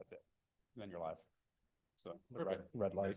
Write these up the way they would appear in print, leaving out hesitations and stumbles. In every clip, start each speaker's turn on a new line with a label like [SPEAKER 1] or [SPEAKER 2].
[SPEAKER 1] That's it. Then you're live. So the
[SPEAKER 2] Perfect.
[SPEAKER 1] red light.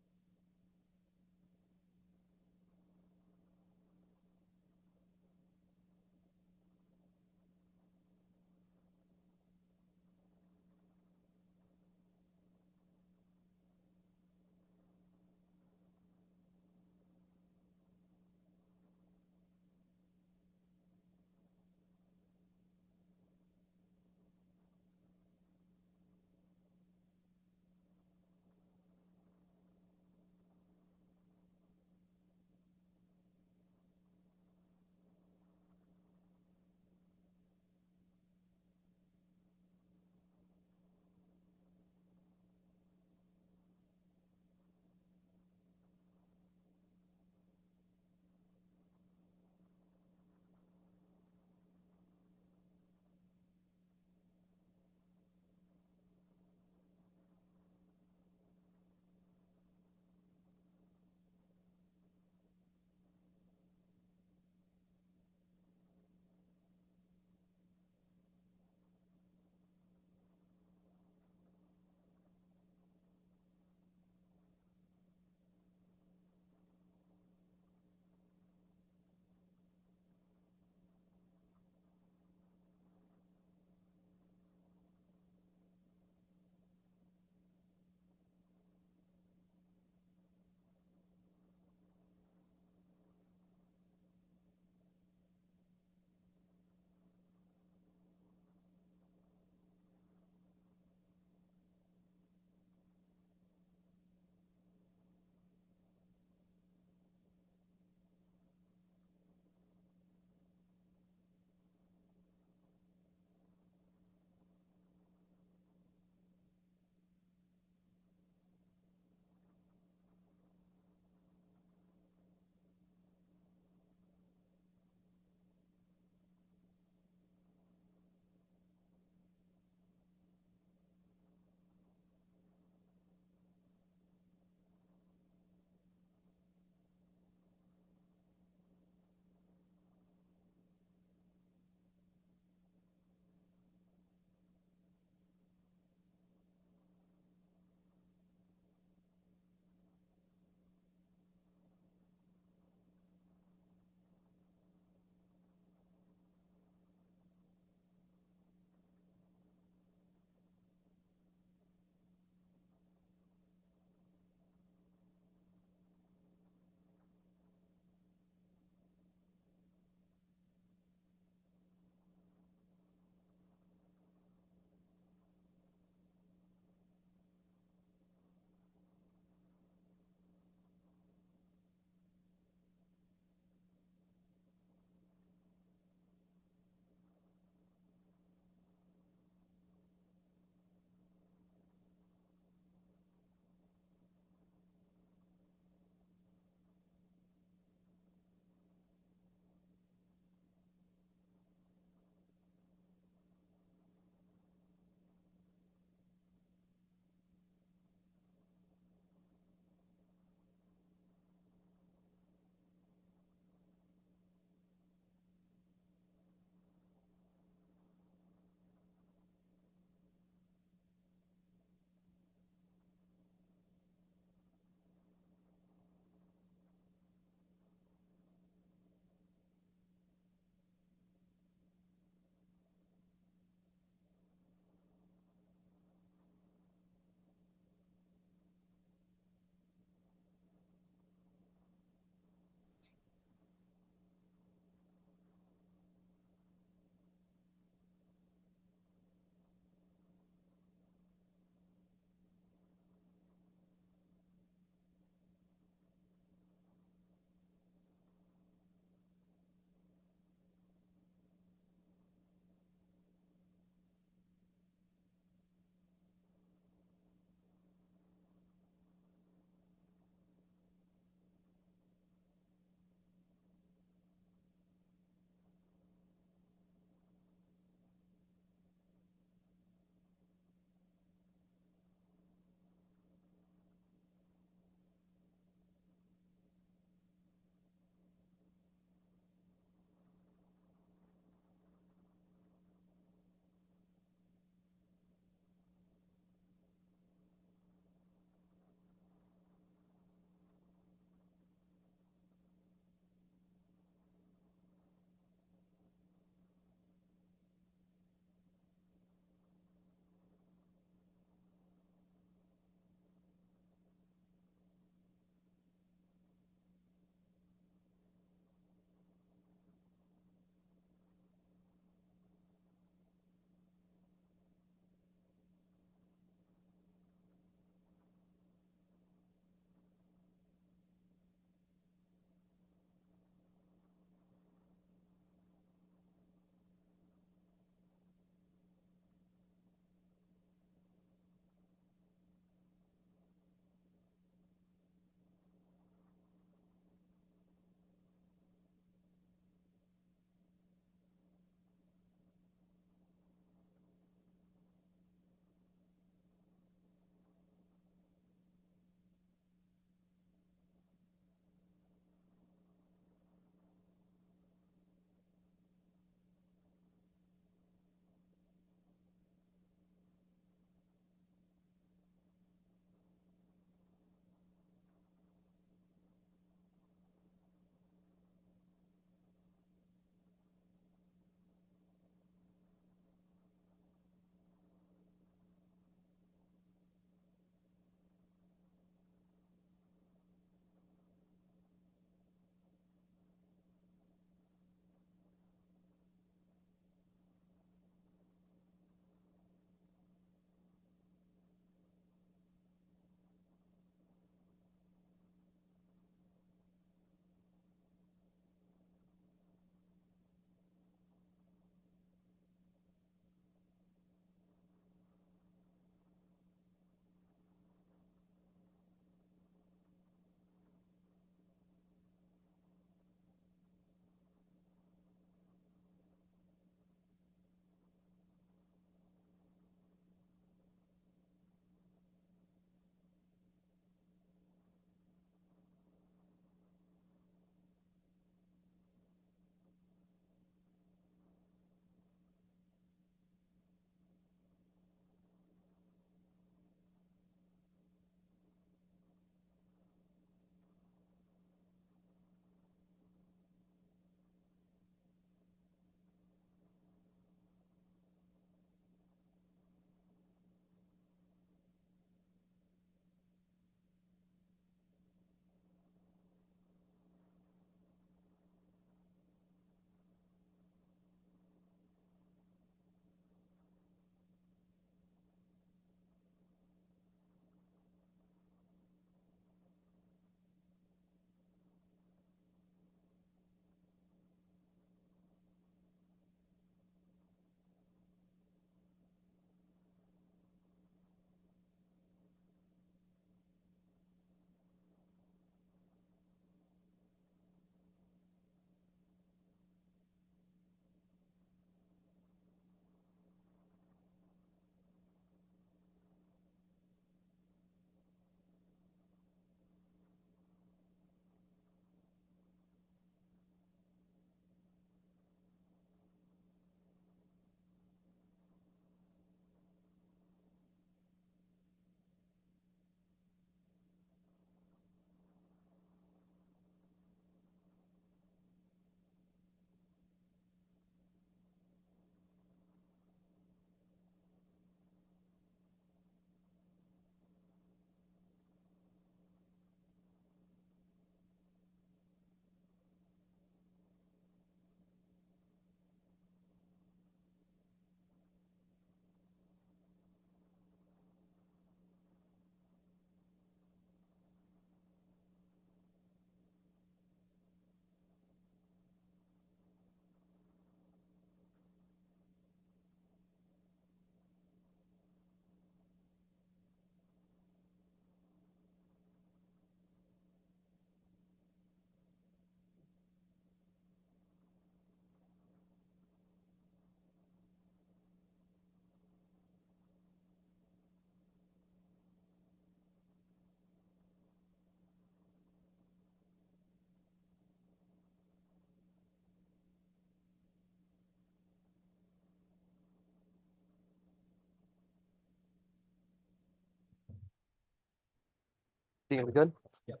[SPEAKER 2] Dean, we good?
[SPEAKER 1] Yep.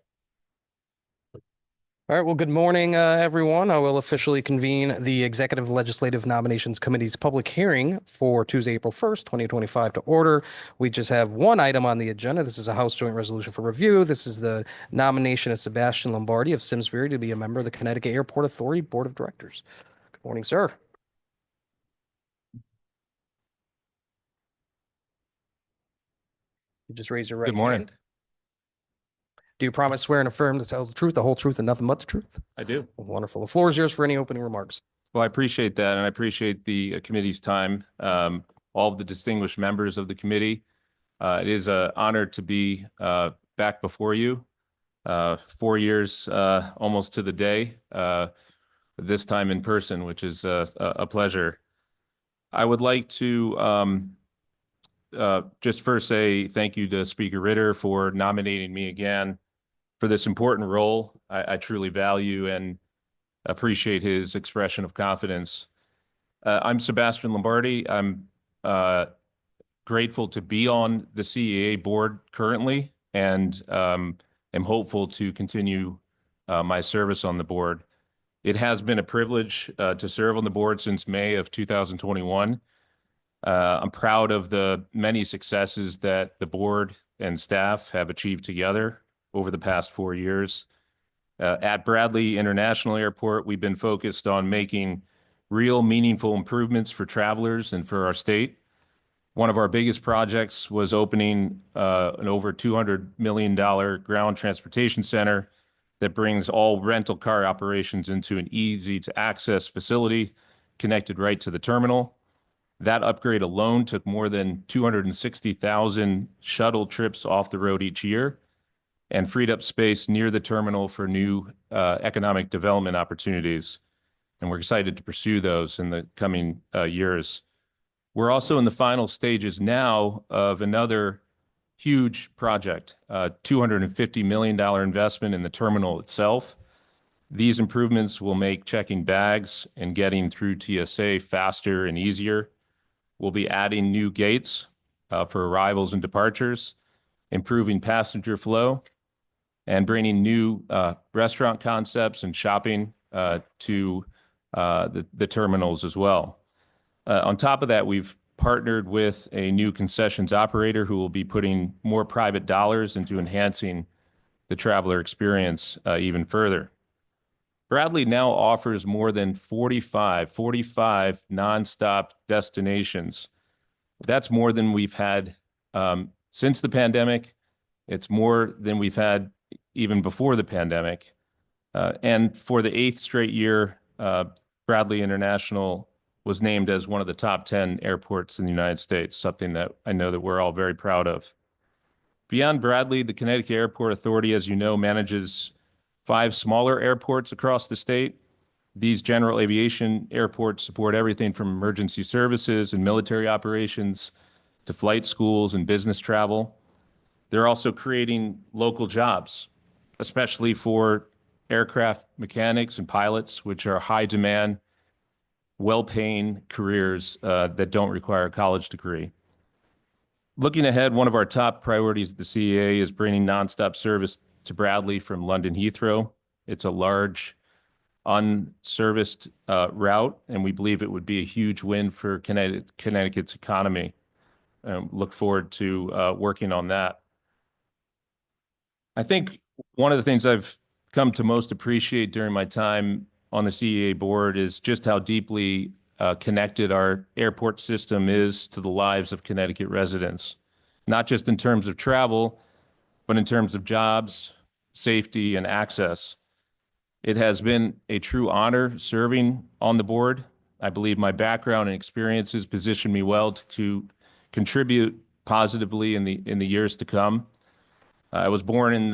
[SPEAKER 2] All right, well, good morning, everyone. I will officially convene the Executive Legislative Nominations Committee's public hearing for Tuesday, April 1st, 2025 to order. We just have one item on the agenda. This is a House Joint Resolution for review. This is the nomination of Sebastian Lombardi of Simsbury to be a member of the Connecticut Airport Authority Board of Directors. Good morning, sir. You just raise your right
[SPEAKER 3] Good morning.
[SPEAKER 2] hand. Do you promise, swear, and affirm to tell the truth, the whole truth, and nothing but the truth?
[SPEAKER 3] I do.
[SPEAKER 2] Wonderful. The floor is yours for any opening remarks.
[SPEAKER 3] Well, I appreciate that, and I appreciate the committee's time, all of the distinguished members of the committee. It is an honor to be back before you. 4 years, almost to the day, this time in person, which is a pleasure. I would like to just first say thank you to Speaker Ritter for nominating me again for this important role. I truly value and appreciate his expression of confidence. I'm Sebastian Lombardi. I'm grateful to be on the CEA board currently, and am hopeful to continue my service on the board. It has been a privilege to serve on the board since May of 2021. I'm proud of the many successes that the board and staff have achieved together over the past 4 years. At Bradley International Airport, we've been focused on making real meaningful improvements for travelers and for our state. One of our biggest projects was opening an over $200 million ground transportation center that brings all rental car operations into an easy to access facility connected right to the terminal. That upgrade alone took more than 260,000 shuttle trips off the road each year and freed up space near the terminal for new economic development opportunities. And we're excited to pursue those in the coming years. We're also in the final stages now of another huge project, $250 million investment in the terminal itself. These improvements will make checking bags and getting through TSA faster and easier. We'll be adding new gates for arrivals and departures, improving passenger flow, and bringing new restaurant concepts and shopping to the terminals as well. On top of that, we've partnered with a new concessions operator who will be putting more private dollars into enhancing the traveler experience even further. Bradley now offers more than 45 nonstop destinations. That's more than we've had since the pandemic. It's more than we've had even before the pandemic. And for the 8th straight year, Bradley International was named as one of the top 10 airports in the United States, something that I know that we're all very proud of. Beyond Bradley, the Connecticut Airport Authority, as you know, manages 5 smaller airports across the state. These general aviation airports support everything from emergency services and military operations to flight schools and business travel. They're also creating local jobs, especially for aircraft mechanics and pilots, which are high demand, well-paying careers that don't require a college degree. Looking ahead, one of our top priorities at the CEA is bringing nonstop service to Bradley from London Heathrow. It's a large, unserviced route, and we believe it would be a huge win for Connecticut's economy. Look forward to working on that. I think one of the things I've come to most appreciate during my time on the CEA board is just how deeply connected our airport system is to the lives of Connecticut residents, not just in terms of travel, but in terms of jobs, safety, and access. It has been a true honor serving on the board. I believe my background and experiences position me well to contribute positively in the years to come. I was born in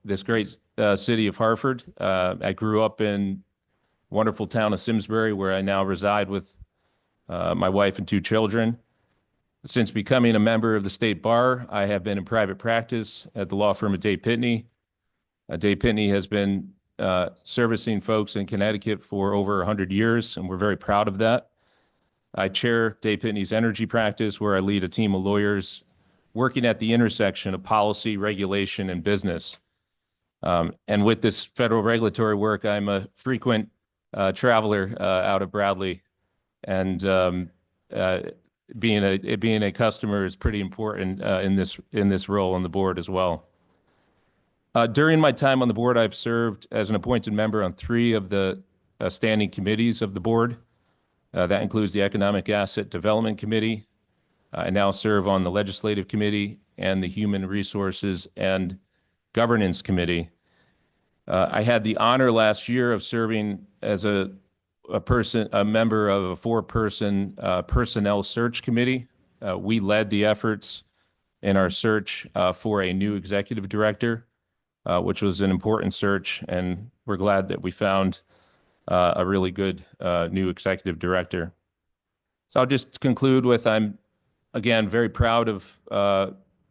[SPEAKER 3] this great city of Hartford. I grew up in wonderful town of Simsbury, where I now reside with my wife and 2 children. Since becoming a member of the state bar, I have been in private practice at the law firm of Day Pitney. Day Pitney has been servicing folks in Connecticut for over 100 years, and we're very proud of that. I chair Day Pitney's energy practice, where I lead a team of lawyers working at the intersection of policy, regulation, and business. And with this federal regulatory work, I'm a frequent traveler out of Bradley, and being a customer is pretty important in this role on the board as well. During my time on the board, I've served as an appointed member on 3 of the standing committees of the board. That includes the Economic Asset Development Committee. I now serve on the Legislative Committee and the Human Resources and Governance Committee. I had the honor last year of serving as a member of a 4-person personnel search committee. We led the efforts in our search for a new executive director, which was an important search, and we're glad that we found a really good new executive director. So I'll just conclude with I'm, again, very proud of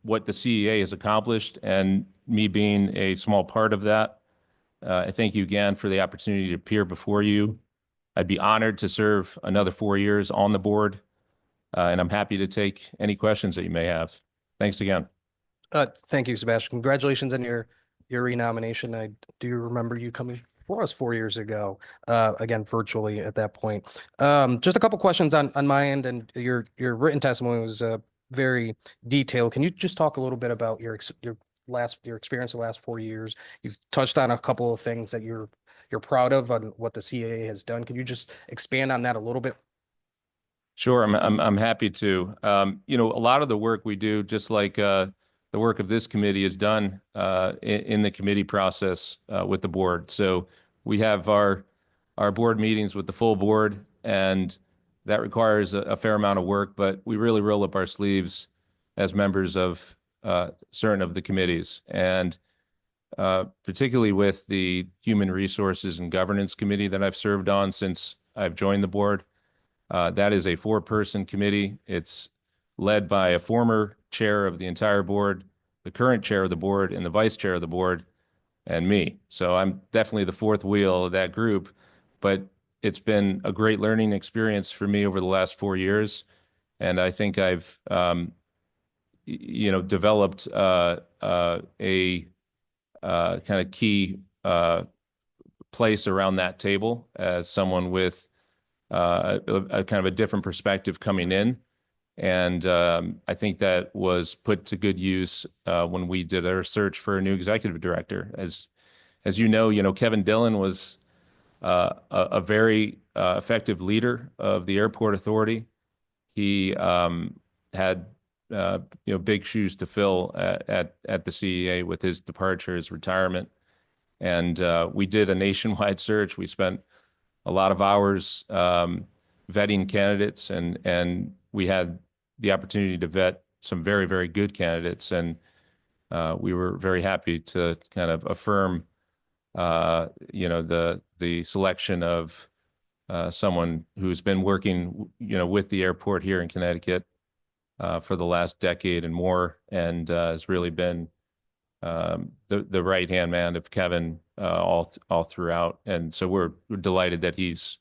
[SPEAKER 3] what the CEA has accomplished and me being a small part of that. I thank you again for the opportunity to appear before you. I'd be honored to serve another 4 years on the board, and I'm happy to take any questions that you may have. Thanks again.
[SPEAKER 2] Thank you, Sebastian. Congratulations on your renomination. I do remember you coming for us 4 years ago, again, virtually at that point. Just a couple questions on my end, and your written testimony was very detailed. Can you just talk a little bit about your experience the last 4 years? You've touched on a couple of things that you're proud of on what the CAA has done. Can you just expand on that a little bit?
[SPEAKER 3] Sure, I'm happy to. You know, a lot of the work we do, just like the work of this committee, is done in the committee process with the board. So we have our board meetings with the full board, and that requires a fair amount of work, but we really roll up our sleeves as members of certain of the committees. And particularly with the Human Resources and Governance Committee that I've served on since I've joined the board. That is a 4-person committee. It's led by a former chair of the entire board, the current chair of the board, and the vice chair of the board, and me. So I'm definitely the 4th wheel of that group, but it's been a great learning experience for me over the last 4 years. And I think I've, you know, developed a kind of key place around that table as someone with a kind of a different perspective coming in. And I think that was put to good use when we did our search for a new executive director. As you know, Kevin Dillon was a very effective leader of the airport authority. He had big shoes to fill at the CEA with his departure, his retirement. And we did a nationwide search. We spent a lot of hours vetting candidates, and we had the opportunity to vet some very, very good candidates. And we were very happy to kind of affirm, the selection of someone who's been working, with the airport here in Connecticut for the last decade and more, and has really been the right-hand man of Kevin all throughout. And so we're delighted that he's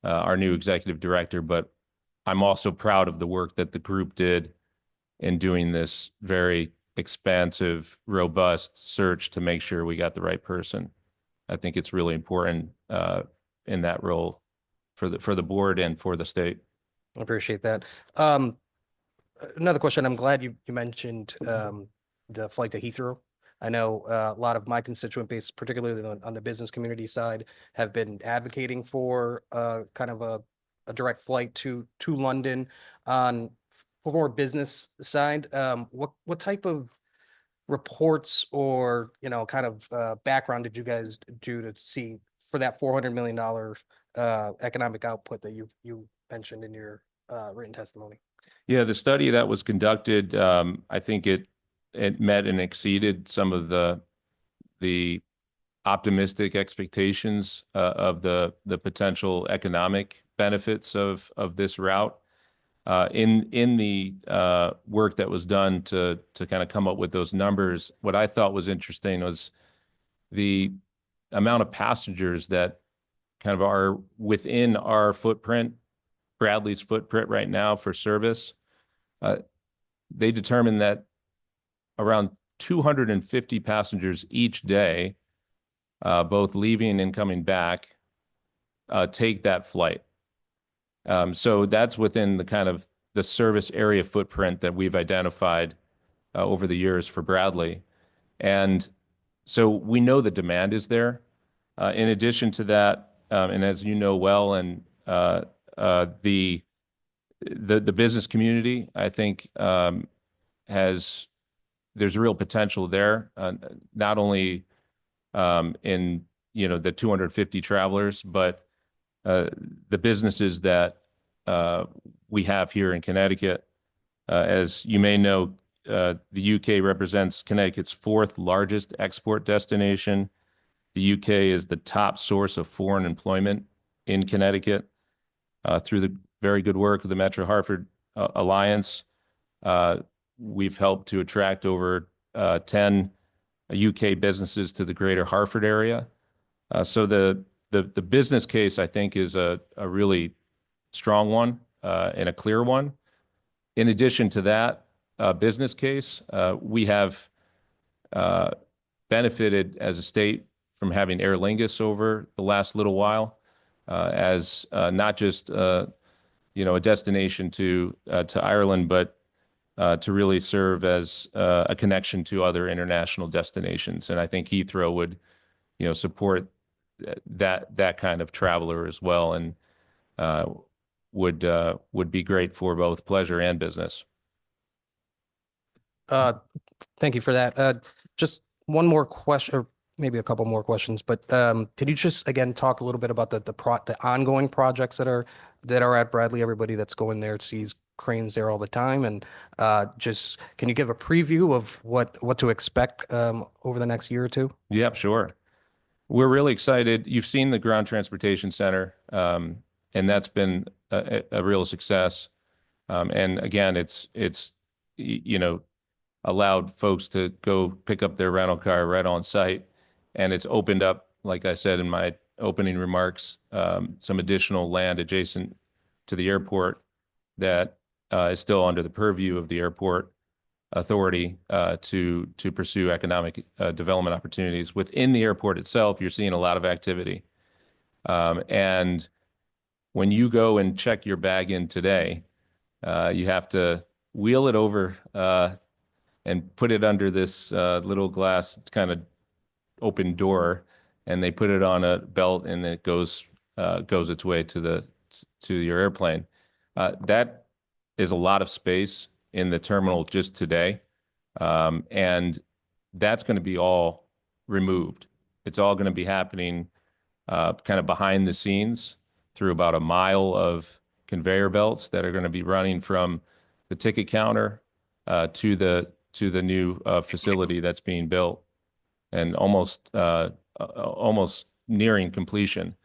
[SPEAKER 3] our new executive director, but I'm also proud of the work that the group did in doing this very expansive, robust search to make sure we got the right person. I think it's really important in that role for the board and for the state.
[SPEAKER 2] I appreciate that. Another question. I'm glad you mentioned the flight to Heathrow. I know a lot of my constituent base, particularly on the business community side, have been advocating for kind of a direct flight to London on more business side. What type of reports or kind of background did you guys do to see for that $400 million economic output that you mentioned in your written testimony?
[SPEAKER 3] Yeah, the study that was conducted, I think it met and exceeded some of the optimistic expectations of the potential economic benefits of this route. In the work that was done to kind of come up with those numbers, what I thought was interesting was the amount of passengers that kind of are within our footprint, Bradley's footprint right now for service. They determined that around 250 passengers each day, both leaving and coming back, take that flight. So that's within the kind of the service area footprint that we've identified over the years for Bradley. And so we know the demand is there. In addition to that, and as you know well, and the business community, I think, there's real potential there, not only in the 250 travelers, but the businesses that we have here in Connecticut. As you may know, the UK represents Connecticut's fourth largest export destination. The UK is the top source of foreign employment in Connecticut. Through the very good work of the Metro Hartford Alliance, we've helped to attract over 10 UK businesses to the greater Hartford area. So the business case, I think, is a really strong one and a clear one. In addition to that business case, we have benefited as a state from having Aer Lingus over the last little while, as not just a destination to Ireland, but to really serve as a connection to other international destinations. And I think Heathrow would support that kind of traveler as well, and would be great for both pleasure and business.
[SPEAKER 2] Thank you for that. Just one more question, or maybe a couple more questions, but could you just again talk a little bit about the ongoing projects that are at Bradley? Everybody that's going there sees cranes there all the time, and just can you give a preview of what to expect over the next year or two?
[SPEAKER 3] Yep, sure. We're really excited. You've seen the Ground Transportation Center, and that's been a real success. And again, it's allowed folks to go pick up their rental car right on site, and it's opened up, like I said in my opening remarks, some additional land adjacent to the airport that is still under the purview of the airport authority to pursue economic development opportunities. Within the airport itself, you're seeing a lot of activity. And when you go and check your bag in today, you have to wheel it over and put it under this little glass kind of open door, and they put it on a belt, and it goes its way to your airplane. That is a lot of space in the terminal just today, and that's going to be all removed. It's all going to be happening kind of behind the scenes through about a mile of conveyor belts that are going to be running from the ticket counter to the new facility that's being built, and almost nearing completion.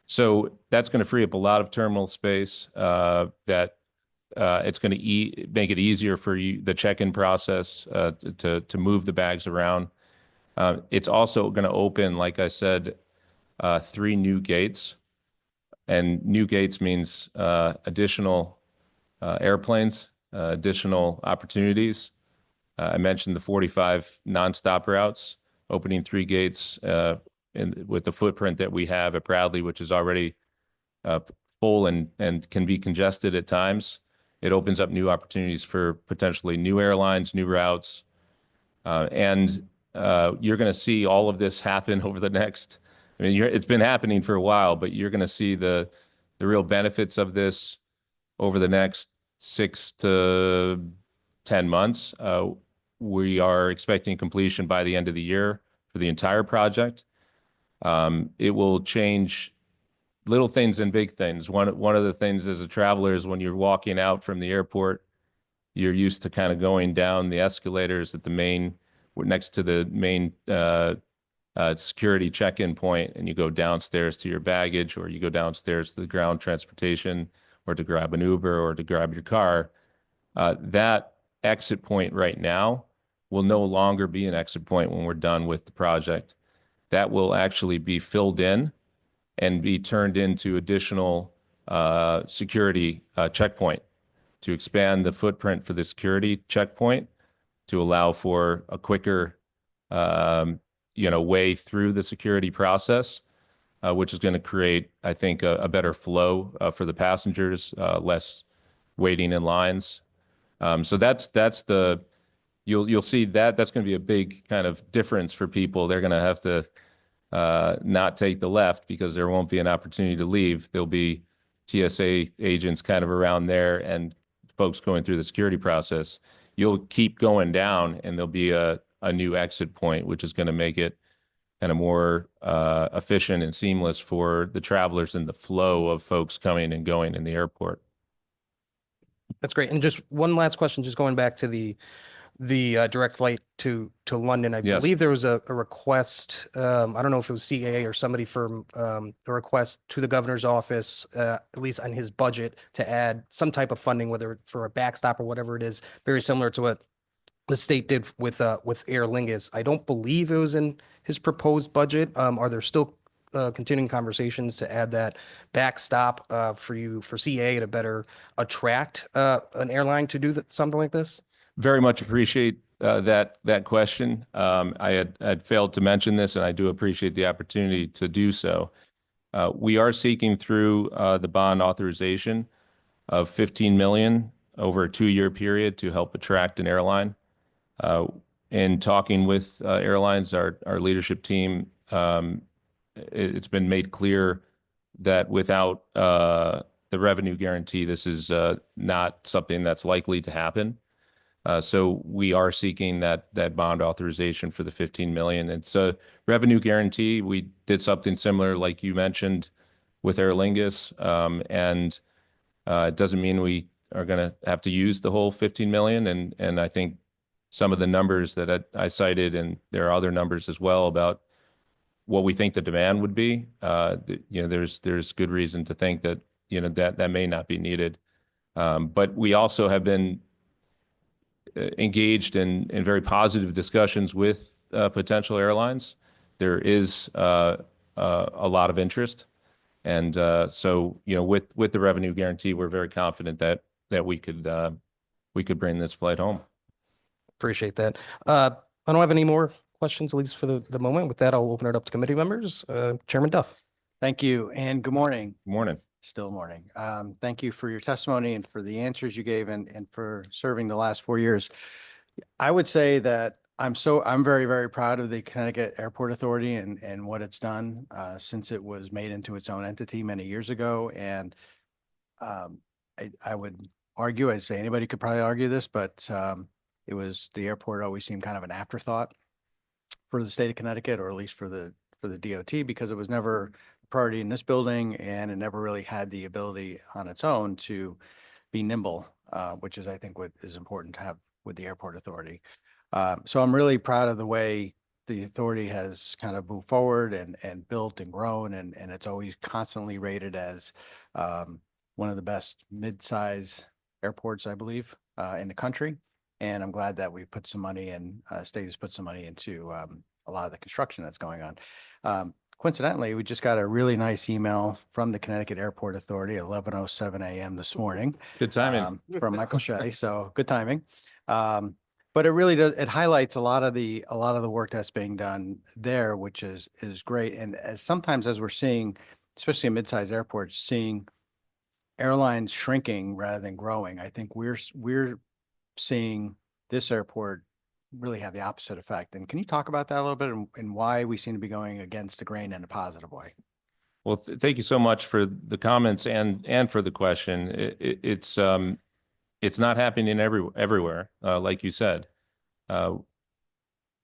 [SPEAKER 3] So that's going to free up a lot of terminal space. That it's going to make it easier for the check-in process to move the bags around. It's also going to open, like I said, 3 new gates, and new gates means additional airplanes, additional opportunities. I mentioned the 45 nonstop routes, opening 3 gates with the footprint that we have at Bradley, which is already full and can be congested at times. It opens up new opportunities for potentially new airlines, new routes. And you're going to see all of this happen over the next, it's been happening for a while, but you're going to see the real benefits of this over the next 6 to 10 months. We are expecting completion by the end of the year for the entire project. It will change little things and big things. One of the things as a traveler is when you're walking out from the airport, you're used to kind of going down the escalators at next to the main security check-in point, and you go downstairs to your baggage, or you go downstairs to the ground transportation, or to grab an Uber, or to grab your car. That exit point right now will no longer be an exit point when we're done with the project. That will actually be filled in and be turned into additional security checkpoint to expand the footprint for the security checkpoint to allow for a quicker, way through the security process, which is going to create, I think, a better flow for the passengers, less waiting in lines. So you'll see that's going to be a big kind of difference for people. They're going to have to not take the left because there won't be an opportunity to leave. There'll be TSA agents kind of around there and folks going through the security process. You'll keep going down and there'll be a new exit point, which is going to make it kind of more efficient and seamless for the travelers and the flow of folks coming and going in the airport.
[SPEAKER 2] That's great. And just one last question, just going back to the direct flight to London. I
[SPEAKER 3] Yes.
[SPEAKER 2] believe there was a request, I don't know if it was CAA or somebody from a request to the governor's office, at least on his budget, to add some type of funding, whether for a backstop or whatever it is, very similar to what the state did with Aer Lingus. I don't believe it was in his proposed budget. Are there still continuing conversations to add that backstop for CAA to better attract an airline to do something like this?
[SPEAKER 3] Very much appreciate that question. I had failed to mention this, and I do appreciate the opportunity to do so. We are seeking through the bond authorization of $15 million over a 2-year period to help attract an airline. In talking with airlines, our leadership team, it's been made clear that without the revenue guarantee, this is not something that's likely to happen. So we are seeking that bond authorization for the $15 million. It's a revenue guarantee. We did something similar, like you mentioned, with Aer Lingus, and it doesn't mean we are going to have to use the whole $15 million. And I think some of the numbers that I cited, and there are other numbers as well about what we think the demand would be. There's good reason to think that that may not be needed. But we also have been engaged in very positive discussions with potential airlines. There is a lot of interest, and so with the revenue guarantee, we're very confident that we could bring this flight home.
[SPEAKER 2] Appreciate that. I don't have any more questions, at least for the moment. With that, I'll open it up to committee members. Chairman Duff.
[SPEAKER 4] Thank you, and good morning.
[SPEAKER 3] Good morning.
[SPEAKER 4] Still morning. Thank you for your testimony and for the answers you gave and for serving the last 4 years. I would say that I'm very, very proud of the Connecticut Airport Authority and what it's done since it was made into its own entity many years ago. And I would argue, I'd say anybody could probably argue this, but the airport always seemed kind of an afterthought for the state of Connecticut, or at least for the DOT, because it was never priority in this building, and it never really had the ability on its own to be nimble, which is, I think, what is important to have with the airport authority. So I'm really proud of the way the authority has kind of moved forward and built and grown, and it's always constantly rated as one of the best mid-size airports, I believe, in the country. And I'm glad that we put some money in, state has put some money into a lot of the construction that's going on. Coincidentally, we just got a really nice email from the Connecticut Airport Authority at 11:07 a.m. this morning.
[SPEAKER 3] Good timing.
[SPEAKER 4] From Michael Shea, so good timing. But it really does, it highlights a lot of the work that's being done there, which is great. And sometimes as we're seeing, especially in mid-sized airports, seeing airlines shrinking rather than growing, I think we're seeing this airport really have the opposite effect. And can you talk about that a little bit and why we seem to be going against the grain in a positive way?
[SPEAKER 3] Well, thank you so much for the comments and for the question. It's not happening everywhere, like you said.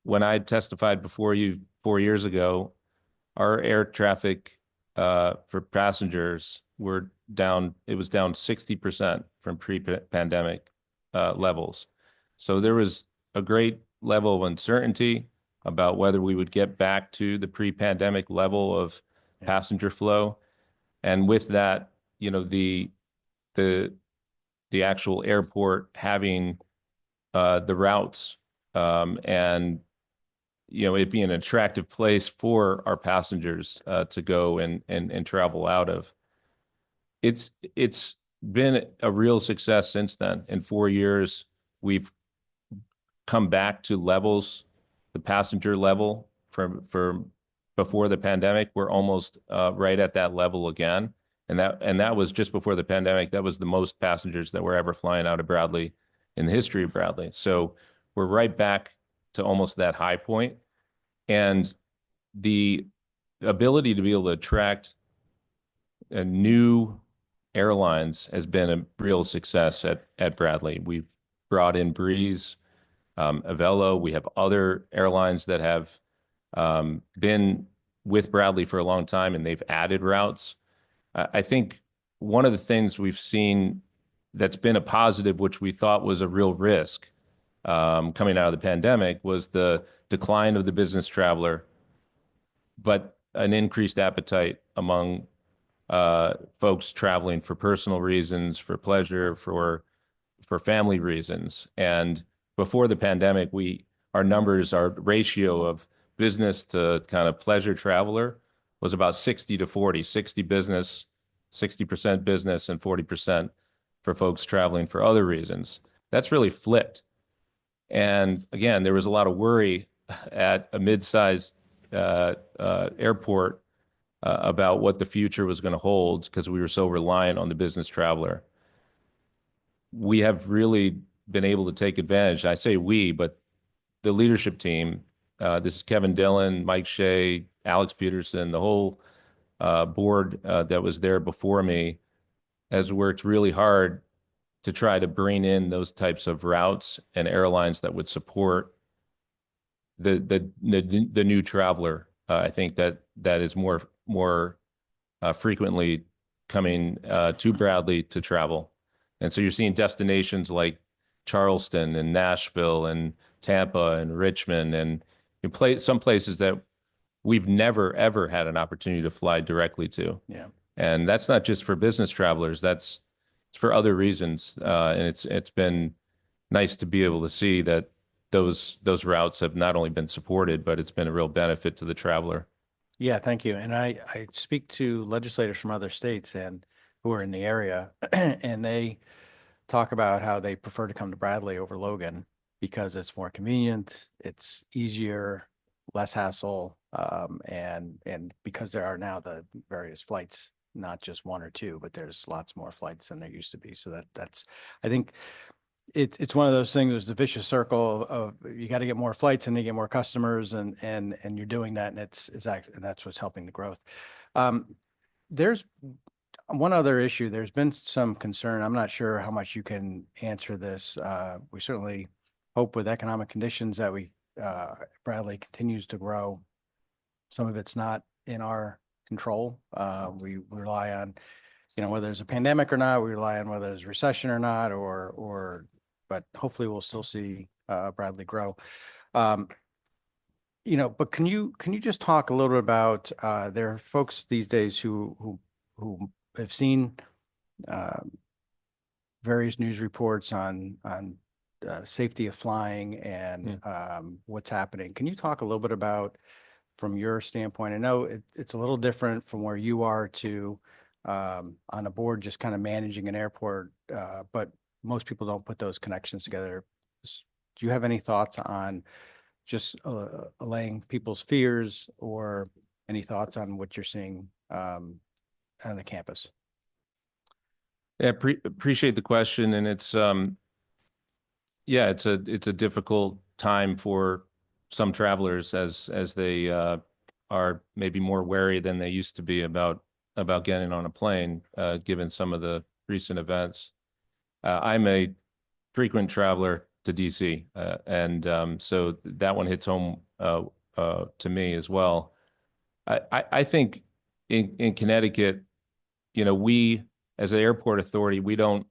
[SPEAKER 3] When I testified before you 4 years ago, our air traffic for passengers were down. It was down 60% from pre-pandemic levels. So there was a great level of uncertainty about whether we would get back to the pre-pandemic level of passenger flow. And with that, the actual airport having the routes and it being an attractive place for our passengers to go and travel out of. It's been a real success since then. In 4 years, we've come back to levels, the passenger level for before the pandemic. We're almost right at that level again. And that was just before the pandemic. That was the most passengers that were ever flying out of Bradley in the history of Bradley. So we're right back to almost that high point. And the ability to be able to attract new airlines has been a real success at Bradley. We've brought in Breeze, Avelo. We have other airlines that have been with Bradley for a long time, and they've added routes. I think one of the things we've seen that's been a positive, which we thought was a real risk coming out of the pandemic, was the decline of the business traveler, but an increased appetite among folks traveling for personal reasons, for pleasure, for family reasons. And before the pandemic, our ratio of business to kind of pleasure traveler was about 60-40, 60 business, 60% business, and 40% for folks traveling for other reasons. That's really flipped. And again, there was a lot of worry at a mid-sized airport about what the future was going to hold because we were so reliant on the business traveler. We have really been able to take advantage. I say we, but the leadership team, this is Kevin Dillon, Mike Shea, Alex Peterson, the whole board that was there before me has worked really hard to try to bring in those types of routes and airlines that would support the new traveler. I think that is more frequently coming to Bradley to travel. And so you're seeing destinations like Charleston and Nashville and Tampa and Richmond and some places that we've never, ever had an opportunity to fly directly to.
[SPEAKER 4] Yeah.
[SPEAKER 3] And that's not just for business travelers. It's for other reasons. And it's been nice to be able to see that those routes have not only been supported, but it's been a real benefit to the traveler.
[SPEAKER 4] Yeah, thank you. And I speak to legislators from other states and who are in the area, and they talk about how they prefer to come to Bradley over Logan because it's more convenient, it's easier, less hassle, and because there are now the various flights, not just one or two, but there's lots more flights than there used to be. So that's I think it's one of those things. There's the vicious circle of you got to get more flights and you get more customers, and you're doing that, and and that's what's helping the growth. There's one other issue. There's been some concern. I'm not sure how much you can answer this. We certainly hope with economic conditions that Bradley continues to grow. Some of it's not in our control. We rely on, whether there's a pandemic or not. We rely on whether there's a recession or not, but hopefully we'll still see Bradley grow. But can you just talk a little bit about there are folks these days who have seen various news reports on safety of flying and what's happening. Can you talk a little bit about, from your standpoint? I know it's a little different from where you are to on a board, just kind of managing an airport, but most people don't put those connections together. Do you have any thoughts on just allaying people's fears, or any thoughts on what you're seeing on the campus?
[SPEAKER 3] Yeah, appreciate the question. And it's it's a difficult time for some travelers as they are maybe more wary than they used to be about getting on a plane, given some of the recent events. I'm a frequent traveler to DC, and so that one hits home to me as well. I think in Connecticut, we as an airport authority, we don't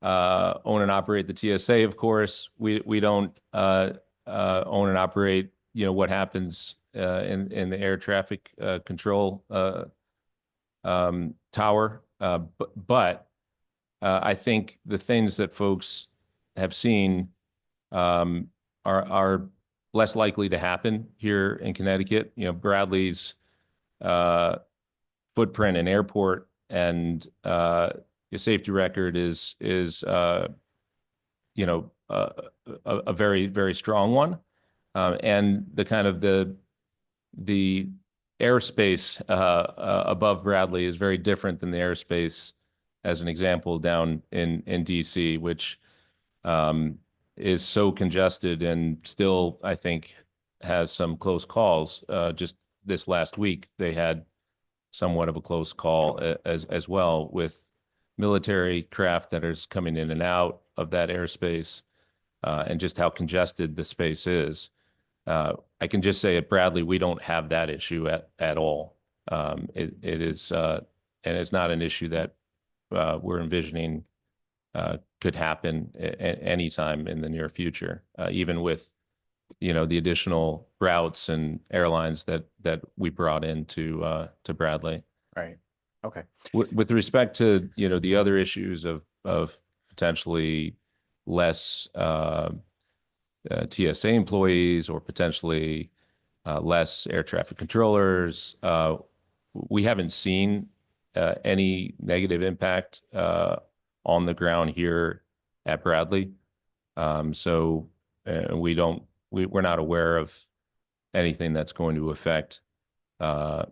[SPEAKER 3] own and operate the TSA, of course. We don't own and operate, what happens in the air traffic control tower. But I think the things that folks have seen are less likely to happen here in Connecticut. Bradley's footprint in airport and your safety record is a very, very strong one. And the kind of the airspace above Bradley is very different than the airspace, as an example, down in DC, which is so congested and still, I think, has some close calls. Just this last week, they had somewhat of a close call as well, with military craft that is coming in and out of that airspace, and just how congested the space is. I can just say at Bradley, we don't have that issue at all. It is, and it's not an issue that we're envisioning could happen anytime in the near future, even with, the additional routes and airlines that we brought into to Bradley.
[SPEAKER 4] Right. Okay.
[SPEAKER 3] With respect to, the other issues of potentially less TSA employees or potentially less air traffic controllers, we haven't seen any negative impact on the ground here at Bradley. So we're not aware of anything that's going to affect, the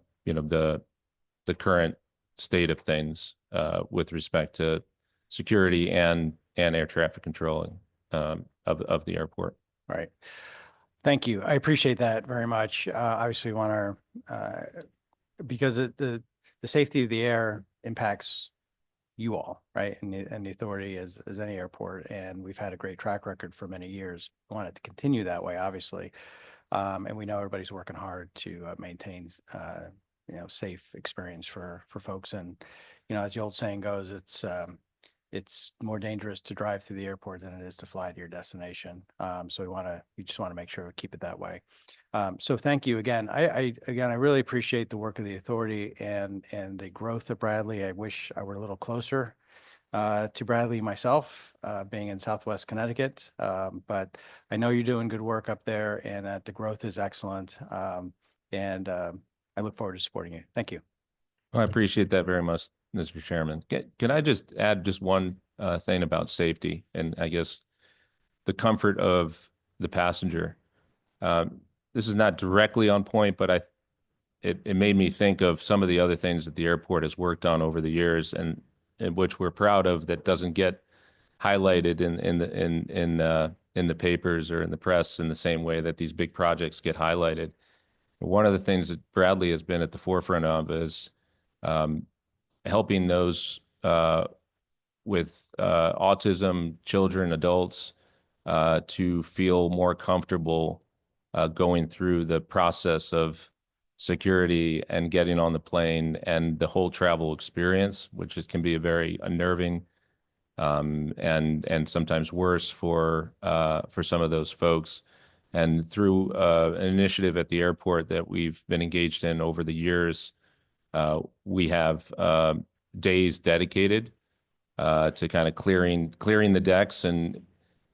[SPEAKER 3] current state of things with respect to security and air traffic controlling of the airport.
[SPEAKER 4] Right. Thank you. I appreciate that very much. Obviously, we want because the safety of the air impacts you all, right? And the authority as any airport. And we've had a great track record for many years. We want it to continue that way, obviously. And we know everybody's working hard to maintain, safe experience for folks. And, as the old saying goes, it's more dangerous to drive through the airport than it is to fly to your destination. So we just want to make sure we keep it that way. So thank you again. I really appreciate the work of the authority and the growth of Bradley. I wish I were a little closer to Bradley myself, being in Southwest Connecticut. But I know you're doing good work up there, and that the growth is excellent. And I look forward to supporting you. Thank you.
[SPEAKER 3] I appreciate that very much, Mr. Chairman. Can I just add just one thing about safety and I guess the comfort of the passenger? This is not directly on point, but it made me think of some of the other things that the airport has worked on over the years, and which we're proud of, that doesn't get highlighted in the papers or in the press in the same way that these big projects get highlighted. One of the things that Bradley has been at the forefront of is helping those with autism, children, adults, to feel more comfortable going through the process of security and getting on the plane and the whole travel experience, which can be a very unnerving and sometimes worse for some of those folks. And through an initiative at the airport that we've been engaged in over the years, we have days dedicated to kind of clearing the decks and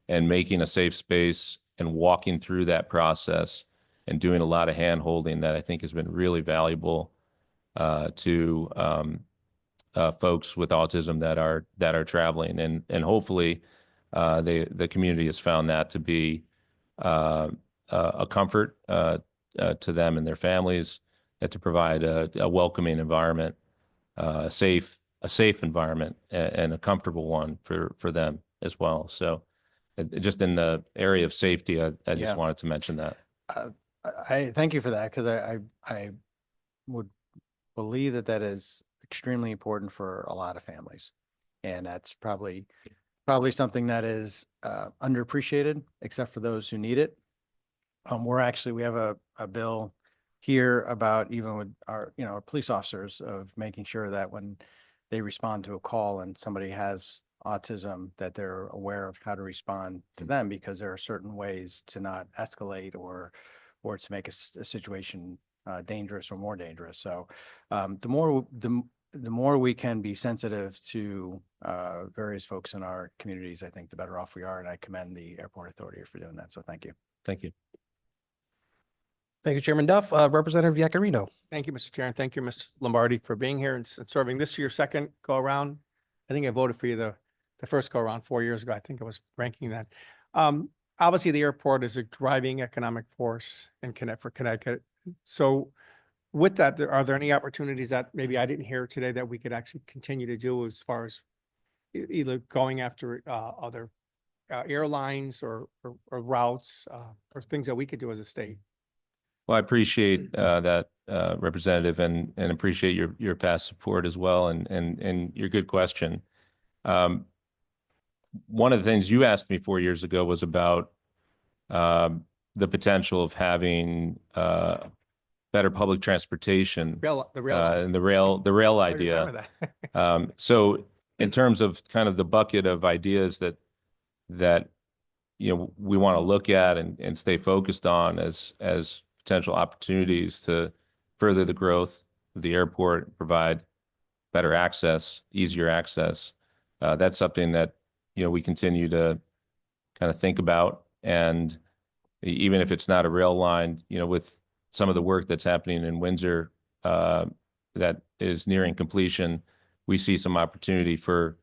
[SPEAKER 3] making a safe space and walking through that process and doing a lot of hand holding that I think has been really valuable to folks with autism that are traveling, and hopefully the community has found that to be a comfort to them and their families, and to provide a welcoming environment, a safe environment, and a comfortable one for them as well. So just in the area of safety, I just
[SPEAKER 4] Yeah.
[SPEAKER 3] wanted to mention that.
[SPEAKER 4] I thank you for that, because I would believe that is extremely important for a lot of families. And that's probably something that is underappreciated, except for those who need it. We have a bill here about, even with our police officers, of making sure that when they respond to a call and somebody has autism, that they're aware of how to respond to them, because there are certain ways to not escalate or to make a situation dangerous or more dangerous. So the more we can be sensitive to various folks in our communities, I think the better off we are. And I commend the Airport Authority for doing that. So thank you.
[SPEAKER 3] Thank you.
[SPEAKER 2] Thank you, Chairman Duff. Representative Yacarino.
[SPEAKER 5] Thank you, Mr. Chair, and thank you, Mr. Lombardi, for being here and serving. This is your second go around. I think I voted for you the first go around 4 years ago. I think I was ranking that. Obviously, the airport is a driving economic force in Connecticut. So with that, are there any opportunities that maybe I didn't hear today that we could actually continue to do as far as either going after other airlines or routes or things that we could do as a state?
[SPEAKER 3] Well, I appreciate that, Representative, and appreciate your past support as well, and your good question. One of the things you asked me 4 years ago was about the potential of having better public transportation
[SPEAKER 5] The rail.
[SPEAKER 3] and the rail
[SPEAKER 5] I
[SPEAKER 3] idea.
[SPEAKER 5] remember that.
[SPEAKER 3] So in terms of kind of the bucket of ideas that we want to look at and stay focused on as potential opportunities to further the growth of the airport, provide better access, easier access. That's something that we continue to kind of think about, and even if it's not a rail line, with some of the work that's happening in Windsor that is nearing completion, we see some opportunity for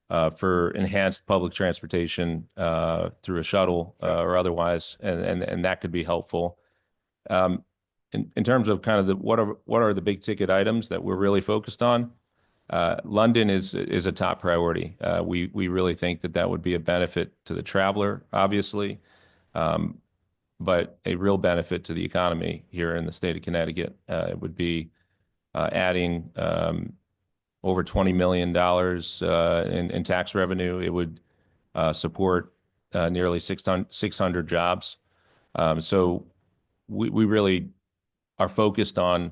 [SPEAKER 3] enhanced public transportation through a shuttle or otherwise, and that could be helpful. In terms of kind of what are the big ticket items that we're really focused on, London is a top priority. We really think that would be a benefit to the traveler, obviously, but a real benefit to the economy here in the state of Connecticut. It would be adding over $20 million in tax revenue. It would support nearly 600 jobs. So we really are focused on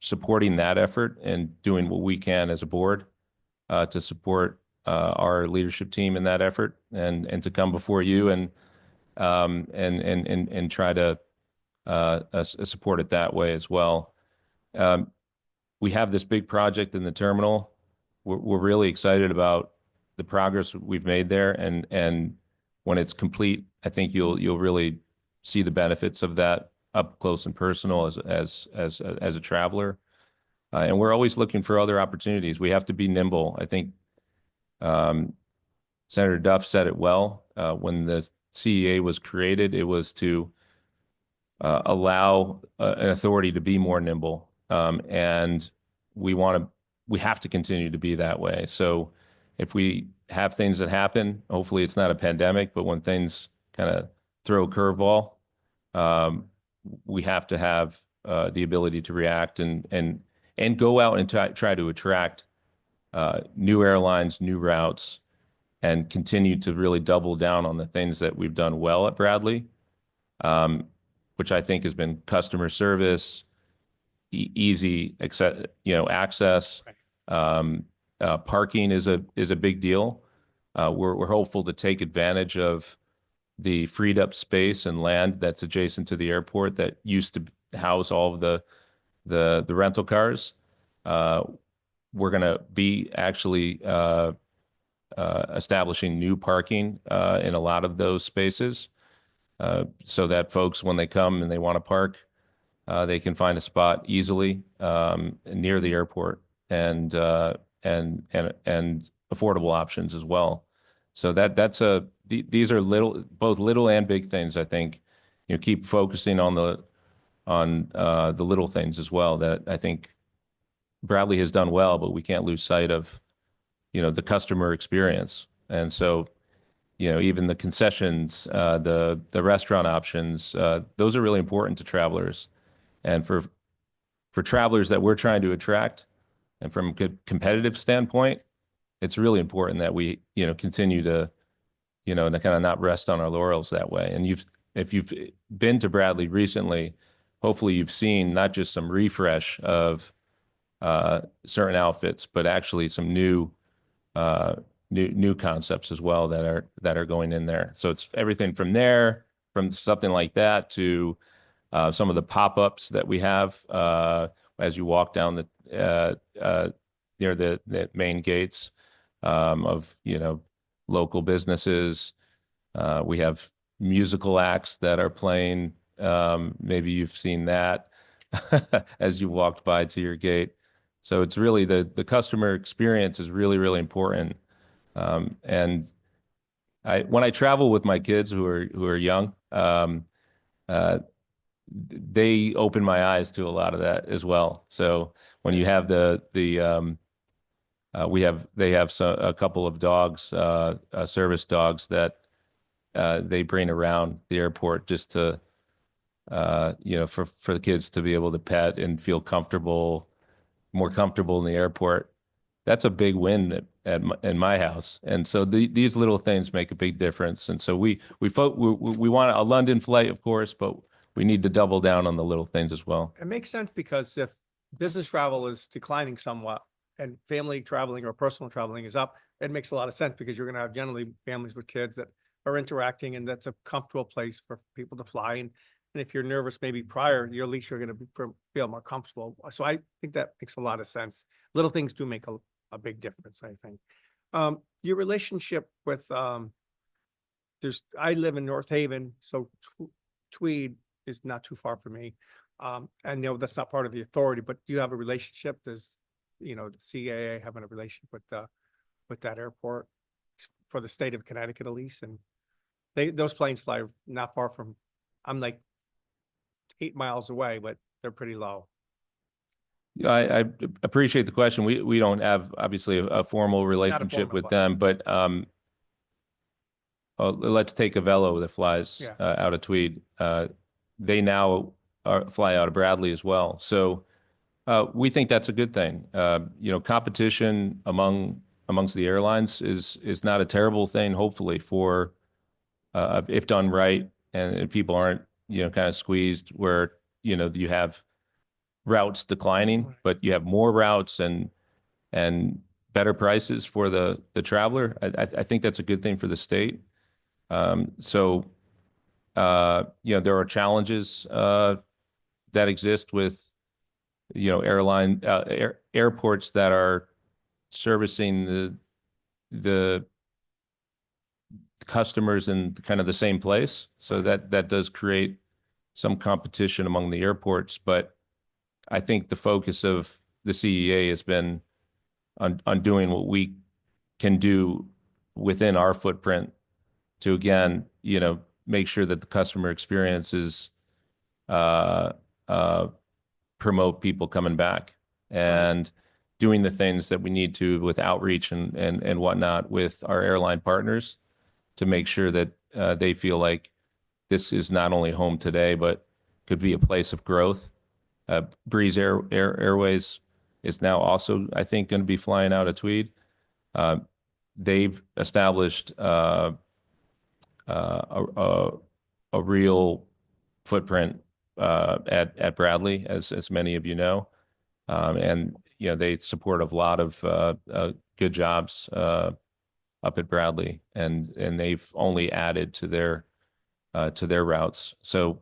[SPEAKER 3] supporting that effort and doing what we can as a board to support our leadership team in that effort, and to come before you and try to support it that way as well. We have this big project in the terminal. We're really excited about the progress we've made there, and when it's complete, I think you'll really see the benefits of that up close and personal as a traveler. And we're always looking for other opportunities. We have to be nimble. I think Senator Duff said it well. When the CEA was created, it was to allow an authority to be more nimble. And we have to continue to be that way. So if we have things that happen, hopefully it's not a pandemic, but when things kind of throw a curveball, we have to have the ability to react and go out and try to attract new airlines, new routes, and continue to really double down on the things that we've done well at Bradley, which I think has been customer service, easy access. Parking is a big deal. We're hopeful to take advantage of the freed up space and land that's adjacent to the airport that used to house all of the rental cars. We're going to be actually establishing new parking in a lot of those spaces, so that folks, when they come and they want to park, they can find a spot easily near the airport, and affordable options as well. So these are both little and big things. I think keep focusing on the little things as well, that I think Bradley has done well, but we can't lose sight of the customer experience. And so even the concessions, the restaurant options, those are really important to travelers. And for travelers that we're trying to attract, and from a competitive standpoint, it's really important that we continue to to kind of not rest on our laurels that way. And if you've been to Bradley recently, hopefully you've seen not just some refresh of certain outfits, but actually some new concepts as well that are going in there. So it's everything from something like that to some of the pop-ups that we have as you walk down near the main gates of local businesses. We have musical acts that are playing. Maybe you've seen that as you walked by to your gate. So it's really the customer experience is really, really important. And when I travel with my kids who are young, they open my eyes to a lot of that as well. So when you have they have a couple of dogs, service dogs that they bring around the airport just to, for the kids to be able to pet and feel more comfortable in the airport. That's a big win in my house. And so these little things make a big difference. And so we want a London flight, of course, but we need to double down on the little things as well.
[SPEAKER 5] It makes sense because if business travel is declining somewhat and family traveling or personal traveling is up, it makes a lot of sense because you're going to have generally families with kids that are interacting, and that's a comfortable place for people to fly. And if you're nervous, maybe prior, at least you're going to feel more comfortable. So I think that makes a lot of sense. Little things do make a big difference, I think. Your relationship with, I live in North Haven, so Tweed is not too far from me. I know that's not part of the authority, but do you have a relationship? Does, the CAA having a relationship with that airport for the state of Connecticut at least? And those planes fly not far from, I'm like 8 miles away, but they're pretty low.
[SPEAKER 3] Yeah, I appreciate the question. We don't have obviously a formal relationship with them, but let's take Avello that flies out of Tweed. They now fly out of Bradley as well. So we think that's a good thing. Competition amongst the airlines is not a terrible thing. Hopefully, for if done right, and people aren't kind of squeezed where you have routes declining, but you have more routes and better prices for the traveler. I think that's a good thing for the state. So there are challenges that exist with airports that are servicing the customers in kind of the same place. So that does create some competition among the airports, but I think the focus of the CEA has been on doing what we can do within our footprint to, again, make sure that the customer experience is promote people coming back and doing the things that we need to with outreach and whatnot with our airline partners to make sure that they feel like this is not only home today, but could be a place of growth. Breeze Airways is now also, I think, going to be flying out of Tweed. They've established a real footprint at Bradley, as many of you know, and they support a lot of good jobs up at Bradley, and they've only added to their routes. So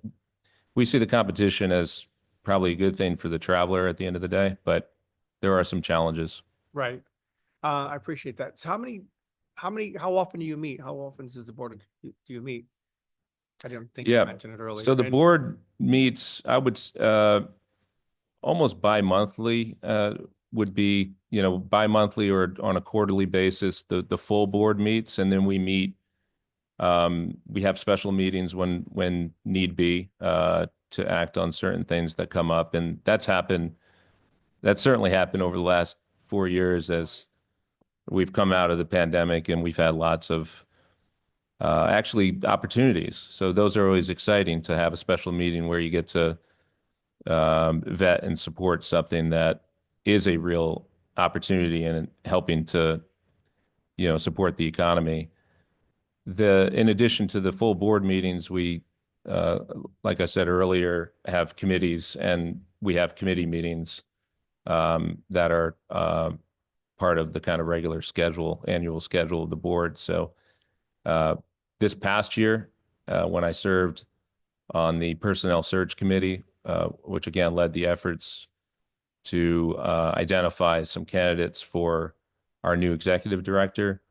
[SPEAKER 3] we see the competition as probably a good thing for the traveler at the end of the day, but there are some challenges.
[SPEAKER 5] Right. I appreciate that. So how often do you meet? How often does the board, do you meet? I didn't think you mentioned it earlier.
[SPEAKER 3] So the board meets, I would, almost bi-monthly, would be, bi-monthly or on a quarterly basis, the full board meets, and then we meet, we have special meetings when need be, to act on certain things that come up. And that's certainly happened over the last 4 years as we've come out of the pandemic, and we've had lots of actually opportunities. So those are always exciting to have a special meeting where you get to vet and support something that is a real opportunity and helping to, support the economy. In addition to the full board meetings, we, like I said earlier, have committees, and we have committee meetings that are part of the kind of regular annual schedule of the board. So this past year, when I served on the Personnel Search Committee, which again led the efforts to identify some candidates for our new executive director,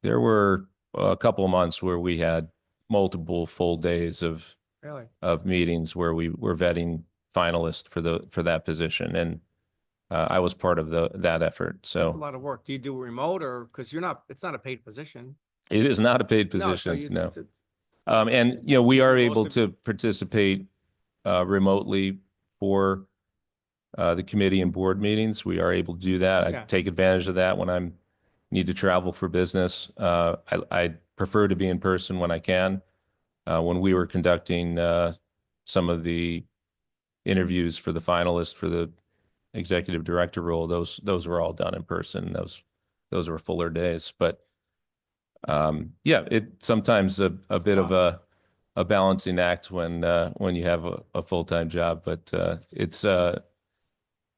[SPEAKER 3] there were a couple of months where we had multiple full days of meetings where we were vetting finalists for that position, and I was part of that effort. So
[SPEAKER 5] a lot of work. Do you do remote, or because it's not a paid position?
[SPEAKER 3] It is not a paid
[SPEAKER 5] No, so
[SPEAKER 3] position,
[SPEAKER 5] you,
[SPEAKER 3] no. And, we are
[SPEAKER 5] Most
[SPEAKER 3] able
[SPEAKER 5] of-
[SPEAKER 3] to participate remotely for the committee and board meetings. We are able to do that. I
[SPEAKER 5] Yeah.
[SPEAKER 3] take advantage of that when need to travel for business. I prefer to be in person when I can. When we were conducting some of the interviews for the finalists for the executive director role, those were all done in person. Those were fuller days, but yeah, it sometimes a bit of a balancing act when you have a full-time job, but it's